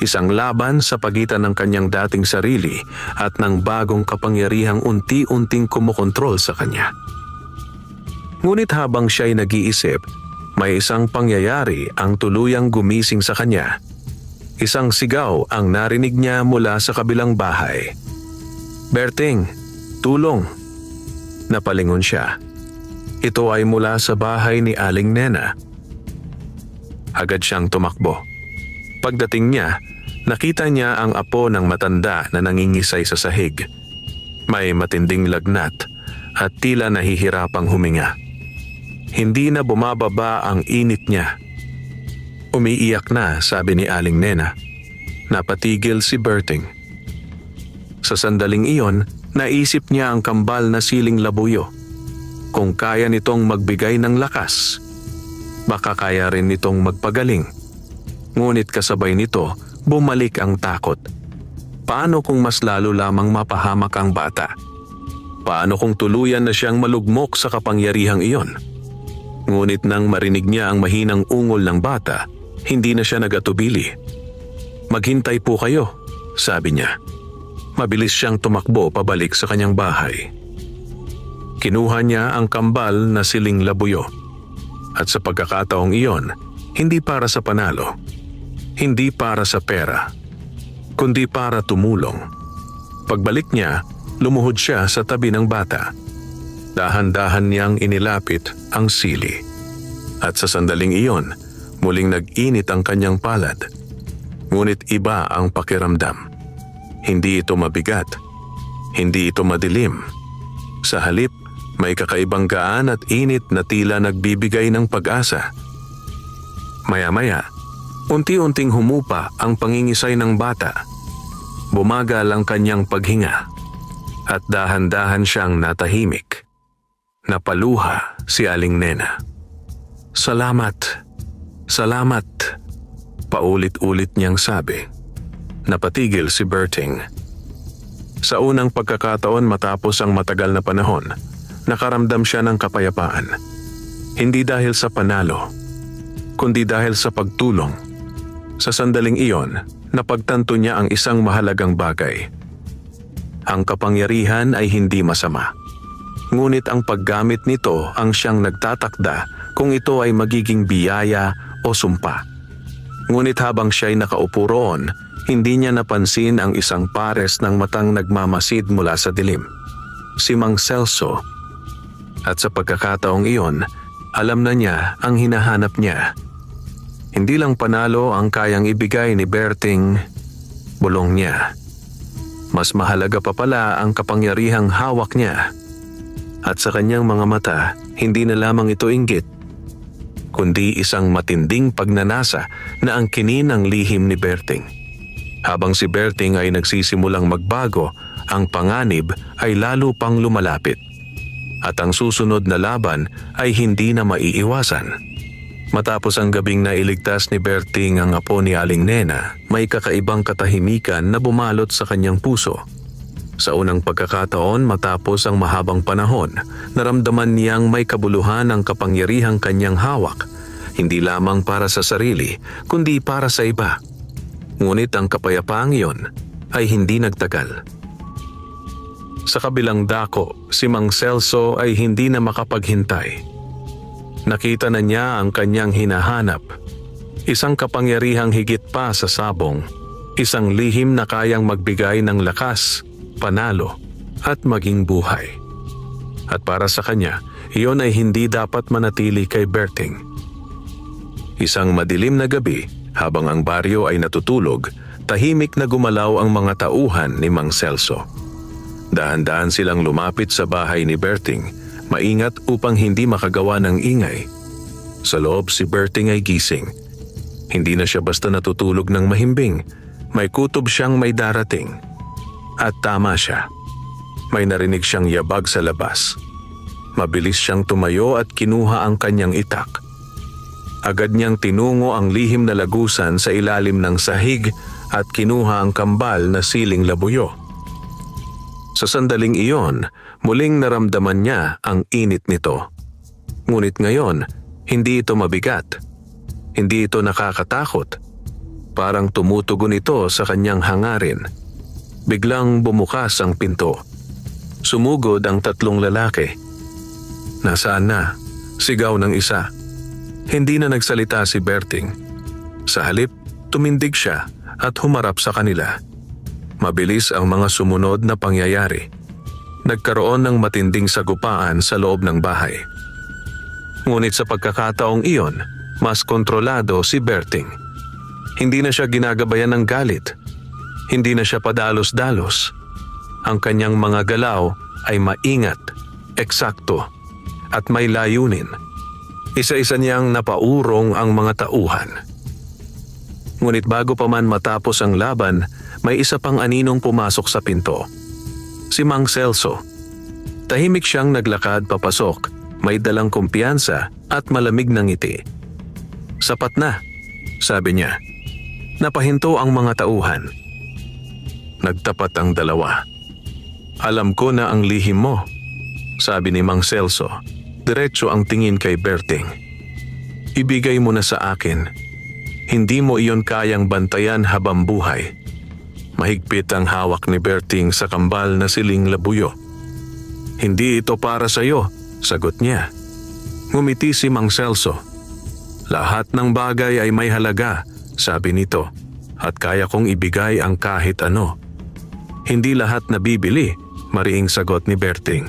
Speaker 1: Isang laban sa pagitan ng kanyang dating sarili at ng bagong kapangyarihang unti-unting kumokontrol sa kanya. Ngunit habang siya'y nag-iisip, may isang pangyayari ang tuluyang gumising sa kanya. Isang sigaw ang narinig niya mula sa kabilang bahay. Berting, tulong! Napalingon siya. Ito ay mula sa bahay ni Aling Nena. Agad siyang tumakbo. Pagdating niya, nakita niya ang apo ng matanda na nangingisay sa sahig. May matinding lagnat at tila nahihirapang huminga. Hindi na bumababa ang init niya. Umiiyak na, sabi ni Aling Nena. Napatigil si Berting. Sa sandaling iyon, naisip niya ang kambal na siling labuyo. Kung kaya nitong magbigay ng lakas, baka kaya rin nitong magpagaling. Ngunit kasabay nito, bumalik ang takot. Paano kung mas lalo lamang mapahamak ang bata? Paano kung tuluyan na siyang malugmok sa kapangyarihang iyon? Ngunit nang marinig niya ang mahinang ungol ng bata, hindi na siya nagatubili. Maghintay po kayo, sabi niya. Mabilis siyang tumakbo pabalik sa kanyang bahay. Kinuha niya ang kambal na siling labuyo. At sa pagkakataong iyon, hindi para sa panalo, hindi para sa pera, kundi para tumulong. Pagbalik niya, lumuhod siya sa tabi ng bata. Dahan-dahan niyang inilapit ang sili. At sa sandaling iyon, muling nag-init ang kanyang palad. Ngunit iba ang pakiramdam. Hindi ito mabigat. Hindi ito madilim. Sa halip, may kakaibang gaan at init na tila nagbibigay ng pag-asa. Maya-maya, unti-unting humupa ang pangingisay ng bata. Bumagal ang kanyang paghinga. At dahan-dahan siyang natahimik. Napaluha si Aling Nena. Salamat, salamat, paulit-ulit niyang sabi. Napatigil si Berting. Sa unang pagkakataon matapos ang matagal na panahon, nakaramdam siya ng kapayapaan. Hindi dahil sa panalo, kundi dahil sa pagtulong. Sa sandaling iyon, napagtanto niya ang isang mahalagang bagay. Ang kapangyarihan ay hindi masama. Ngunit ang paggamit nito ang siyang nagtatakda kung ito ay magiging biyaya o sumpa. Ngunit habang siya'y nakaupo roon, hindi niya napansin ang isang pares ng matang nagmamasid mula sa dilim. Si Mang Celso. At sa pagkakataong iyon, alam na niya ang hinahanap niya. Hindi lang panalo ang kayang ibigay ni Berting, bulong niya. Mas mahalaga pa pala ang kapangyarihang hawak niya. At sa kanyang mga mata, hindi na lamang ito inggit, kundi isang matinding pagnanasa na ang kinin ng lihim ni Berting. Habang si Berting ay nagsisimulang magbago, ang panganib ay lalo pang lumalapit. At ang susunod na laban ay hindi na maiiwasan. Matapos ang gabing nailigtas ni Berting ang apo ni Aling Nena, may kakaibang katahimikan na bumalot sa kanyang puso. Sa unang pagkakataon matapos ang mahabang panahon, naramdaman niyang may kabuluhan ang kapangyarihang kanyang hawak, hindi lamang para sa sarili, kundi para sa iba. Ngunit ang kapayapaang iyon ay hindi nagtagal. Sa kabilang dako, si Mang Celso ay hindi na makapaghintay. Nakita na niya ang kanyang hinahanap, isang kapangyarihang higit pa sa sabong, isang lihim na kayang magbigay ng lakas, panalo at maging buhay. At para sa kanya, iyon ay hindi dapat manatili kay Berting. Isang madilim na gabi, habang ang baryo ay natutulog, tahimik na gumalaw ang mga tauhan ni Mang Celso. Dahan-dahan silang lumapit sa bahay ni Berting, maingat upang hindi makagawa ng ingay. Sa loob si Berting ay gising. Hindi na siya basta natutulog ng mahimbing, may kutob siyang may darating. At tama siya. May narinig siyang yabag sa labas. Mabilis siyang tumayo at kinuha ang kanyang itak. Agad niyang tinungo ang lihim na lagusan sa ilalim ng sahig at kinuha ang kambal na siling labuyo. Sa sandaling iyon, muling naramdaman niya ang init nito. Ngunit ngayon, hindi ito mabigat. Hindi ito nakakatakot. Parang tumutugon ito sa kanyang hangarin. Biglang bumukas ang pinto. Sumugod ang tatlong lalaki. Nasaan na? Sigaw ng isa. Hindi na nagsalita si Berting. Sa halip, tumindig siya at humarap sa kanila. Mabilis ang mga sumunod na pangyayari. Nagkaroon ng matinding sagupaan sa loob ng bahay. Ngunit sa pagkakataong iyon, mas kontrolado si Berting. Hindi na siya ginagabayan ng galit. Hindi na siya padalos-dalos. Ang kanyang mga galaw ay maingat, eksakto, at may layunin. Isa-isa niyang napaurong ang mga tauhan. Ngunit bago pa man matapos ang laban, may isa pang aninong pumasok sa pinto. Si Mang Celso. Tahimik siyang naglakad papasok, may dalang kumpiyansa at malamig na ngiti. "Sapat na," sabi niya. Napahinto ang mga tauhan. Nagtapat ang dalawa. "Alam ko na ang lihim mo," sabi ni Mang Celso. Diretso ang tingin kay Berting. "Ibigay mo na sa akin. Hindi mo iyon kayang bantayan habang buhay." Mahigpit ang hawak ni Berting sa kambal na siling labuyo. "Hindi ito para sa iyo," sagot niya. Ngumiti si Mang Celso. "Lahat ng bagay ay may halaga," sabi nito, "at kaya kong ibigay ang kahit ano." "Hindi lahat nabibili," mariing sagot ni Berting.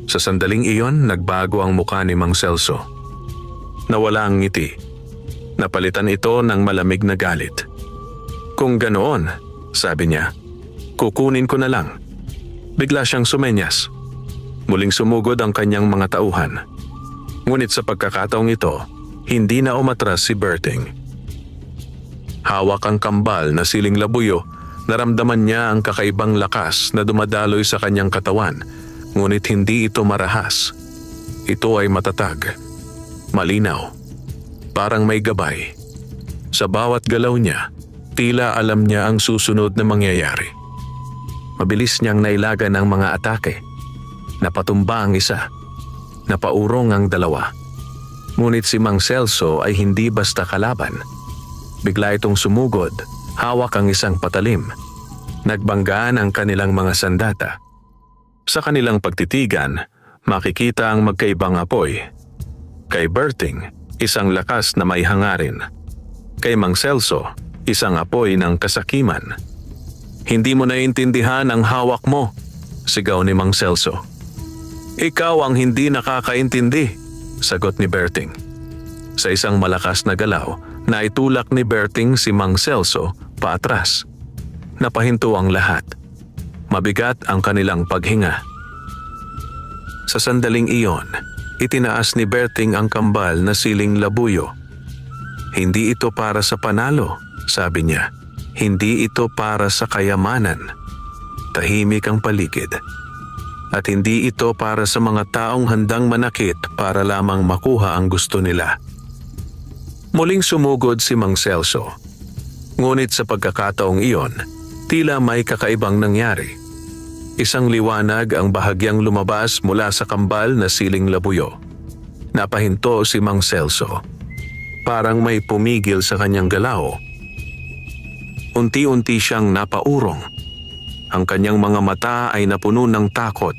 Speaker 1: Sa sandaling iyon, nagbago ang mukha ni Mang Celso. Nawala ang ngiti. Napalitan ito ng malamig na galit. "Kung ganoon," sabi niya, "kukunin ko na lang." Bigla siyang sumenyas. Muling sumugod ang kanyang mga tauhan. Ngunit sa pagkakataong ito, hindi na umatras si Berting. Hawak ang kambal na siling labuyo, naramdaman niya ang kakaibang lakas na dumadaloy sa kanyang katawan, ngunit hindi ito marahas. Ito ay matatag, malinaw, parang may gabay. Sa bawat galaw niya, tila alam niya ang susunod na mangyayari. Mabilis niyang nailagan ang mga atake. Napatumba ang isa. Napaurong ang dalawa. Ngunit si Mang Celso ay hindi basta kalaban. Bigla itong sumugod, hawak ang isang patalim. Nagbanggaan ang kanilang mga sandata. Sa kanilang pagtitigan, makikita ang magkaibang apoy. Kay Berting, isang lakas na may hangarin. Kay Mang Celso, isang apoy ng kasakiman. "Hindi mo naiintindihan ang hawak mo," sigaw ni Mang Celso. "Ikaw ang hindi nakakaintindi," sagot ni Berting. Sa isang malakas na galaw, naitulak ni Berting si Mang Celso paatras. Napahinto ang lahat. Mabigat ang kanilang paghinga. Sa sandaling iyon, itinaas ni Berting ang kambal na siling labuyo. "Hindi ito para sa panalo," sabi niya. "Hindi ito para sa kayamanan." Tahimik ang paligid. At hindi ito para sa mga taong handang manakit para lamang makuha ang gusto nila. Muling sumugod si Mang Celso. Ngunit sa pagkakataong iyon, tila may kakaibang nangyari. Isang liwanag ang bahagyang lumabas mula sa kambal na siling labuyo. Napahinto si Mang Celso. Parang may pumigil sa kanyang galaw. Unti-unti siyang napaurong. Ang kanyang mga mata ay napuno ng takot,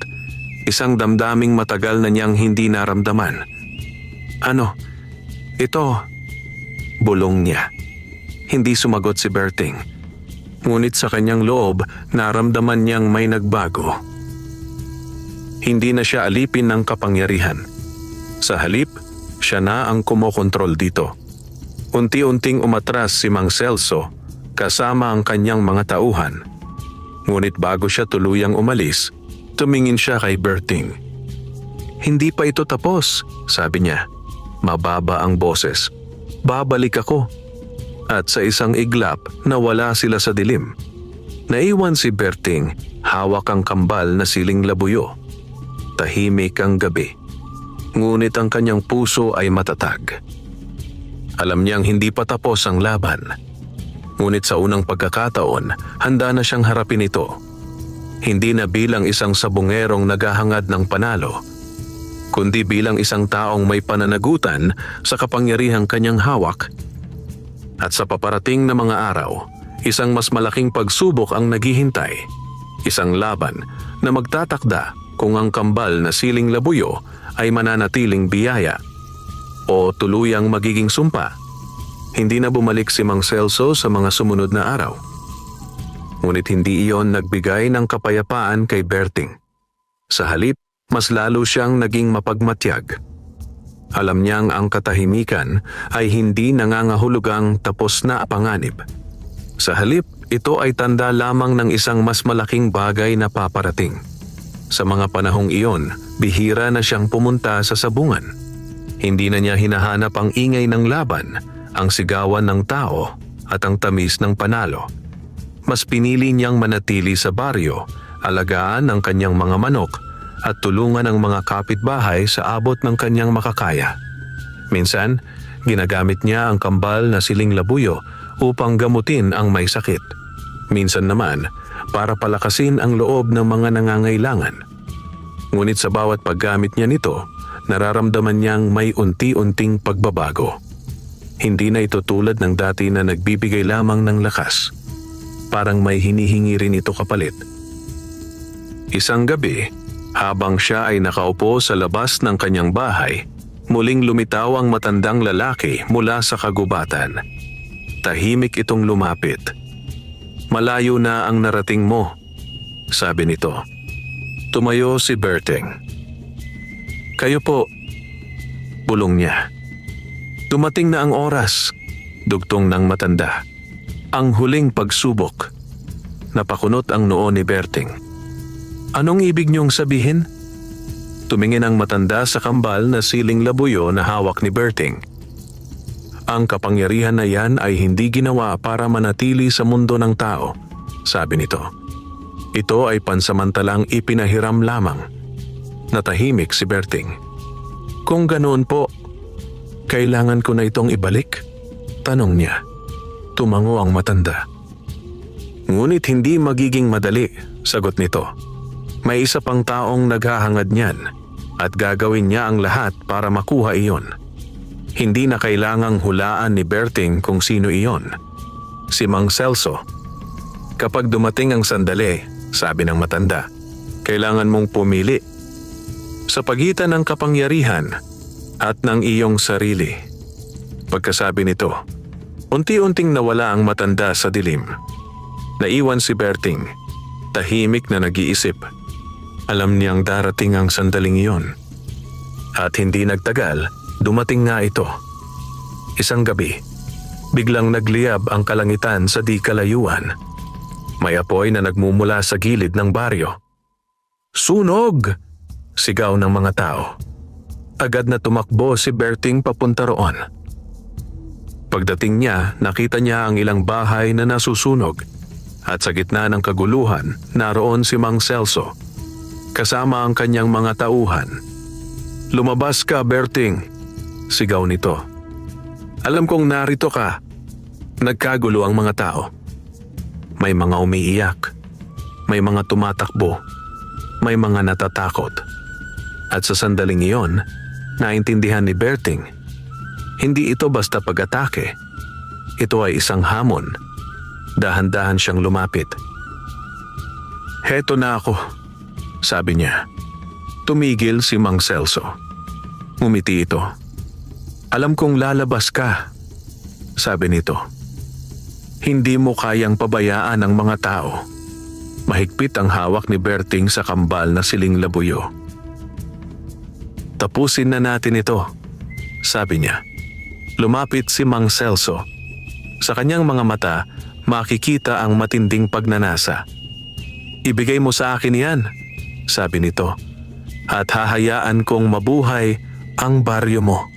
Speaker 1: isang damdaming matagal na niyang hindi naramdaman. "Ano? Ito?" bulong niya. Hindi sumagot si Berting. Ngunit sa kanyang loob, naramdaman niyang may nagbago. Hindi na siya alipin ng kapangyarihan. Sa halip, siya na ang kumokontrol dito. Unti-unting umatras si Mang Celso kasama ang kanyang mga tauhan. Ngunit bago siya tuluyang umalis, tumingin siya kay Berting. "Hindi pa ito tapos," sabi niya. Mababa ang boses. "Babalik ako." At sa isang iglap, nawala sila sa dilim. Naiwan si Berting, hawak ang kambal na siling labuyo. Tahimik ang gabi. Ngunit ang kanyang puso ay matatag. Alam niyang hindi pa tapos ang laban. Ngunit sa unang pagkakataon, handa na siyang harapin ito. Hindi na bilang isang sabungerong naghahangad ng panalo, kundi bilang isang taong may pananagutan sa kapangyarihang kanyang hawak. At sa paparating na mga araw, isang mas malaking pagsubok ang naghihintay. Isang laban na magtatakda kung ang kambal na siling labuyo ay mananatiling biyaya o tuluyang magiging sumpa. Hindi na bumalik si Mang Celso sa mga sumunod na araw. Ngunit hindi iyon nagbigay ng kapayapaan kay Berting. Sa halip, mas lalo siyang naging mapagmatyag. Alam niyang ang katahimikan ay hindi nangangahulugang tapos na panganib. Sa halip, ito ay tanda lamang ng isang mas malaking bagay na paparating. Sa mga panahong iyon, bihira na siyang pumunta sa sabungan. Hindi na niya hinahanap ang ingay ng laban, ang sigawan ng tao at ang tamis ng panalo. Mas pinili niyang manatili sa baryo, alagaan ang kanyang mga manok at tulungan ang mga kapitbahay sa abot ng kanyang makakaya. Minsan, ginagamit niya ang kambal na siling labuyo upang gamutin ang may sakit. Minsan naman, para palakasin ang loob ng mga nangangailangan. Ngunit sa bawat paggamit niya nito, nararamdaman niyang may unti-unting pagbabago. Hindi na ito tulad ng dati na nagbibigay lamang ng lakas. Parang may hinihingi rin ito kapalit. Isang gabi, habang siya ay nakaupo sa labas ng kanyang bahay, muling lumitaw ang matandang lalaki mula sa kagubatan. Tahimik itong lumapit. "Malayo na ang narating mo," sabi nito. Tumayo si Berting. "Kayo po," bulong niya. "Dumating na ang oras," dugtong ng matanda. "Ang huling pagsubok." Napakunot ang noo ni Berting. "Anong ibig niyong sabihin?" Tumingin ang matanda sa kambal na siling labuyo na hawak ni Berting. "Ang kapangyarihan na yan ay hindi ginawa para manatili sa mundo ng tao," sabi nito. "Ito ay pansamantalang ipinahiram lamang." Natahimik si Berting. "Kung ganoon po, kailangan ko na itong ibalik?" tanong niya. Tumango ang matanda. "Ngunit hindi magiging madali," sagot nito. "May isa pang taong naghahangad niyan at gagawin niya ang lahat para makuha iyon." Hindi na kailangang hulaan ni Berting kung sino iyon. Si Mang Celso. "Kapag dumating ang sandali," sabi ng matanda, "kailangan mong pumili sa pagitan ng kapangyarihan at ng iyong sarili." Pagkasabi nito, unti-unting nawala ang matanda sa dilim. Naiwan si Berting, tahimik na nag-iisip. Alam niyang darating ang sandaling iyon. At hindi nagtagal, dumating nga ito. Isang gabi, biglang nagliyab ang kalangitan sa di kalayuan. May apoy na nagmumula sa gilid ng baryo. "Sunog!" sigaw ng mga tao. Agad na tumakbo si Berting papunta roon. Pagdating niya, nakita niya ang ilang bahay na nasusunog at sa gitna ng kaguluhan, naroon si Mang Celso kasama ang kanyang mga tauhan. "Lumabas ka, Berting!" sigaw nito. "Alam kong narito ka." Nagkagulo ang mga tao. May mga umiiyak, may mga tumatakbo, may mga natatakot. At sa sandaling iyon, naintindihan ni Berting, hindi ito basta pag-atake. Ito ay isang hamon. Dahan-dahan siyang lumapit. "Heto na ako," sabi niya. Tumigil si Mang Celso. Ngumiti ito. "Alam kong lalabas ka," sabi nito. "Hindi mo kayang pabayaan ang mga tao." Mahigpit ang hawak ni Berting sa kambal na siling labuyo. "Tapusin na natin ito," sabi niya. Lumapit si Mang Celso. Sa kanyang mga mata, makikita ang matinding pagnanasa. "Ibigay mo sa akin yan," sabi nito, "at hahayaan kong mabuhay ang baryo mo."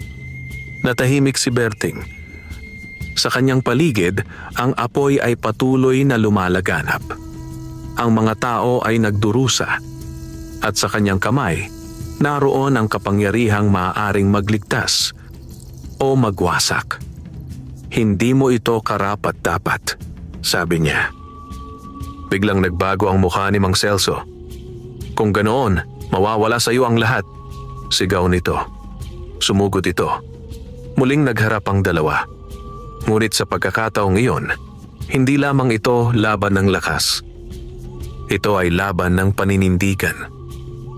Speaker 1: Natahimik si Berting. Sa kanyang paligid, ang apoy ay patuloy na lumalaganap. Ang mga tao ay nagdurusa. At sa kanyang kamay, naroon ang kapangyarihang maaaring magligtas o magwasak. "Hindi mo ito karapat-dapat," sabi niya. Biglang nagbago ang mukha ni Mang Celso. "Kung ganoon, mawawala sa iyo ang lahat," sigaw nito. Sumugod ito. Muling nagharap ang dalawa. Ngunit sa pagkakataong iyon, hindi lamang ito laban ng lakas. Ito ay laban ng paninindigan.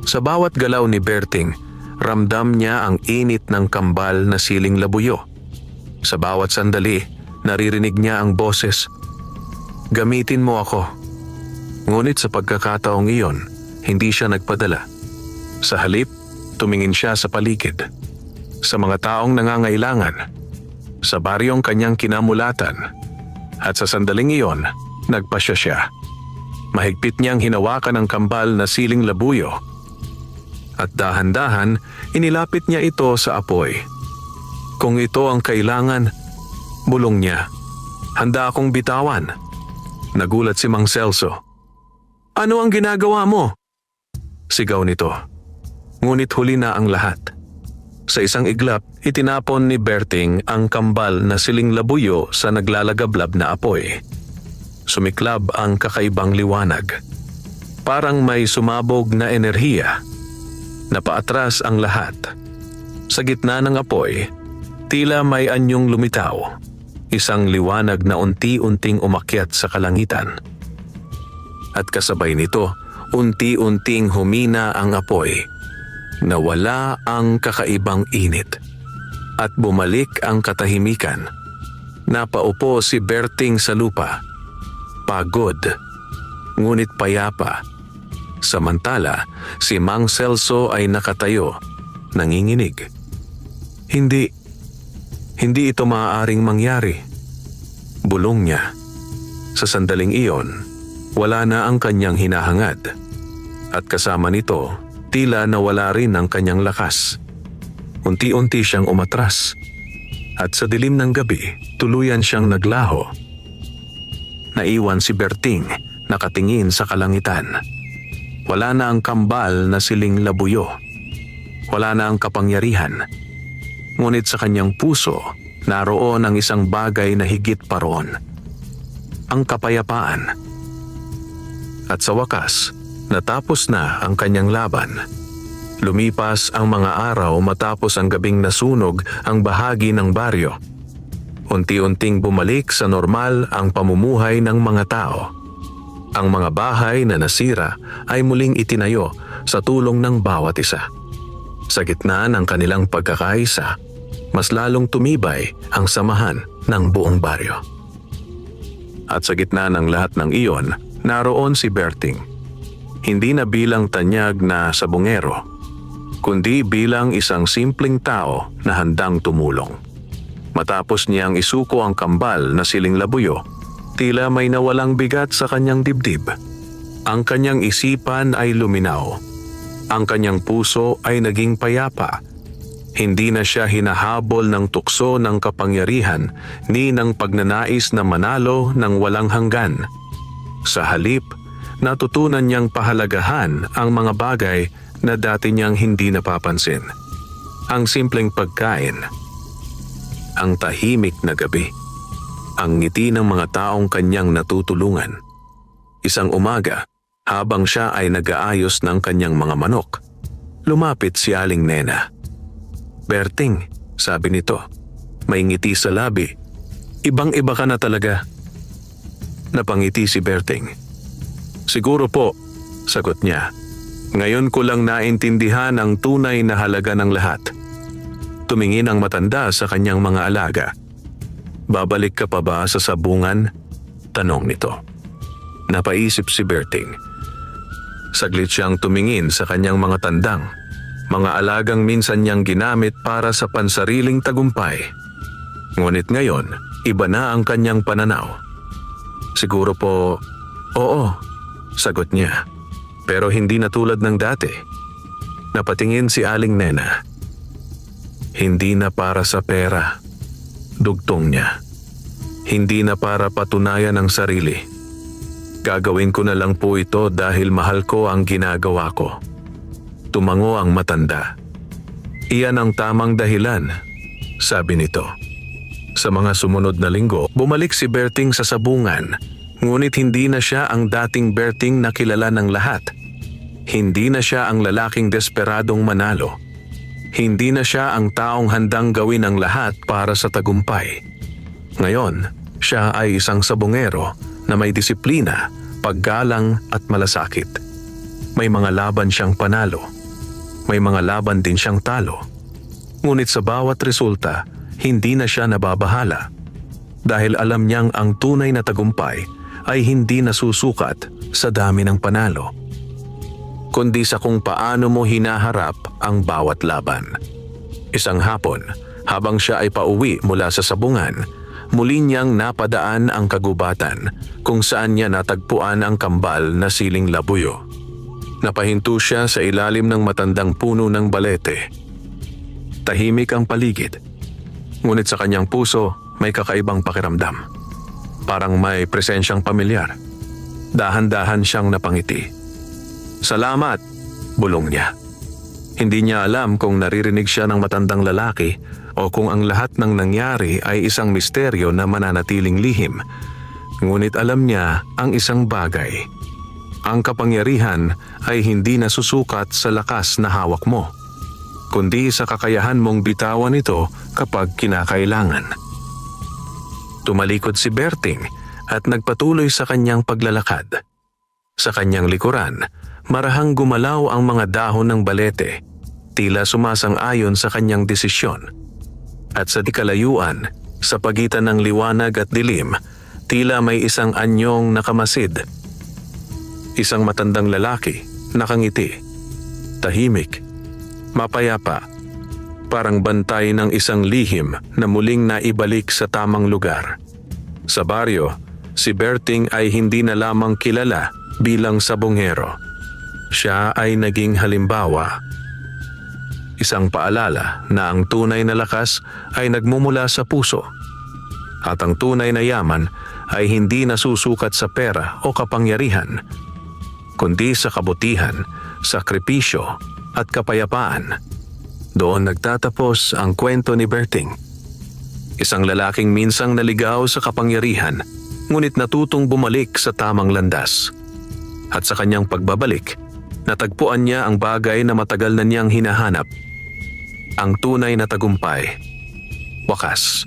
Speaker 1: Sa bawat galaw ni Berting, ramdam niya ang init ng kambal na siling labuyo. Sa bawat sandali, naririnig niya ang boses, "Gamitin mo ako." Ngunit sa pagkakataong iyon, hindi siya nagpadala. Sa halip, tumingin siya sa paligid. sa mga taong nangangailangan, sa baryong kanyang kinamulatan, at sa sandaling iyon, nagpasya siya. Mahigpit niyang hinawakan ang kambal na siling labuyo at dahan-dahan inilapit niya ito sa apoy. Kung ito ang kailangan, bulong niya, handa akong bitawan. Nagulat si Mang Celso. Ano ang ginagawa mo? Sigaw nito. Ngunit huli na ang lahat. Sa isang iglap, itinapon ni Berting ang kambal na siling labuyo sa naglalagablab na apoy. Sumiklab ang kakaibang liwanag. Parang may sumabog na enerhiya. Napaatras ang lahat. Sa gitna ng apoy, tila may anyong lumitaw. Isang liwanag na unti-unting umakyat sa kalangitan. At kasabay nito, unti-unting humina ang apoy. Nawala ang kakaibang init. At bumalik ang katahimikan. Napaupo si Berting sa lupa. Pagod, ngunit payapa. Samantala, si Mang Celso ay nakatayo, nanginginig. Hindi ito maaaring mangyari. Bulong niya. Sa sandaling iyon, wala na ang kanyang hinahangad. At kasama nito, tila nawala rin ang kanyang lakas. Unti-unti siyang umatras. At sa dilim ng gabi, tuluyan siyang naglaho. Naiwan si Berting, nakatingin sa kalangitan. Wala na ang kambal na siling labuyo. Wala na ang kapangyarihan. Ngunit sa kanyang puso, naroon ang isang bagay na higit pa roon. Ang kapayapaan. At sa wakas, natapos na ang kanyang laban. Lumipas ang mga araw matapos ang gabing nasunog ang bahagi ng baryo. Unti-unting bumalik sa normal ang pamumuhay ng mga tao. Ang mga bahay na nasira ay muling itinayo sa tulong ng bawat isa. Sa gitna ng kanilang pagkakaisa, mas lalong tumibay ang samahan ng buong baryo. At sa gitna ng lahat ng iyon, naroon si Berting. Hindi na bilang tanyag na sabongero, kundi bilang isang simpleng tao na handang tumulong. Matapos niyang isuko ang kambal na siling labuyo, tila may nawalang bigat sa kanyang dibdib. Ang kanyang isipan ay luminaw. Ang kanyang puso ay naging payapa. Hindi na siya hinahabol ng tukso ng kapangyarihan ni ng pagnanais na manalo ng walang hanggan. Sa halip, natutunan niyang pahalagahan ang mga bagay na dati niyang hindi napapansin. Ang simpleng pagkain, ang tahimik na gabi, ang ngiti ng mga taong kanyang natutulungan. Isang umaga, habang siya ay nag-aayos ng kanyang mga manok, lumapit si Aling Nena. Berting, sabi nito, may ngiti sa labi. Ibang-iba ka na talaga. Napangiti si Berting. Siguro po, sagot niya. Ngayon ko lang naintindihan ang tunay na halaga ng lahat. Tumingin ang matanda sa kanyang mga alaga. Babalik ka pa ba sa sabungan? Tanong nito. Napaisip si Berting. Saglit siyang tumingin sa kanyang mga tandang. Mga alagang minsan niyang ginamit para sa pansariling tagumpay. Ngunit ngayon, iba na ang kanyang pananaw. Siguro po, oo, sagot niya. Pero hindi na tulad ng dati. Napatingin si Aling Nena. Hindi na para sa pera. Dugtong niya. Hindi na para patunayan ang sarili. Gagawin ko na lang po ito dahil mahal ko ang ginagawa ko. Tumango ang matanda. Iyan ang tamang dahilan, sabi nito. Sa mga sumunod na linggo, bumalik si Berting sa sabungan. Ngunit hindi na siya ang dating Berting na kilala ng lahat. Hindi na siya ang lalaking desperadong manalo. Hindi na siya ang taong handang gawin ang lahat para sa tagumpay. Ngayon, siya ay isang sabongero na may disiplina, paggalang at malasakit. May mga laban siyang panalo. May mga laban din siyang talo. Ngunit sa bawat resulta, hindi na siya nababahala. Dahil alam niyang ang tunay na tagumpay ay hindi nasusukat sa dami ng panalo, kundi sa kung paano mo hinaharap ang bawat laban. Isang hapon, habang siya ay pauwi mula sa sabungan, muli niyang napadaan ang kagubatan kung saan niya natagpuan ang kambal na siling labuyo. Napahinto siya sa ilalim ng matandang puno ng balete. Tahimik ang paligid, ngunit sa kanyang puso may kakaibang pakiramdam. Parang may presensyang pamilyar. Dahan-dahan siyang napangiti. "Salamat," bulong niya. Hindi niya alam kung naririnig siya ng matandang lalaki o kung ang lahat ng nangyari ay isang misteryo na mananatiling lihim. Ngunit alam niya ang isang bagay. Ang kapangyarihan ay hindi nasusukat sa lakas na hawak mo, kundi sa kakayahan mong bitawan ito kapag kinakailangan. Tumalikod si Berting at nagpatuloy sa kanyang paglalakad. Sa kanyang likuran, marahang gumalaw ang mga dahon ng balete, tila sumasang-ayon sa kanyang desisyon. At sa dikalayuan, sa pagitan ng liwanag at dilim, tila may isang anyong nakamasid. Isang matandang lalaki, nakangiti, tahimik, mapayapa, parang bantay ng isang lihim na muling naibalik sa tamang lugar. Sa baryo, si Berting ay hindi na lamang kilala bilang sabongero. Siya ay naging halimbawa. Isang paalala na ang tunay na lakas ay nagmumula sa puso. At ang tunay na yaman ay hindi nasusukat sa pera o kapangyarihan, kundi sa kabutihan, sakripisyo at kapayapaan. Doon nagtatapos ang kwento ni Berting. Isang lalaking minsang naligaw sa kapangyarihan, ngunit natutong bumalik sa tamang landas. At sa kanyang pagbabalik, natagpuan niya ang bagay na matagal na niyang hinahanap. Ang tunay na tagumpay. Wakas.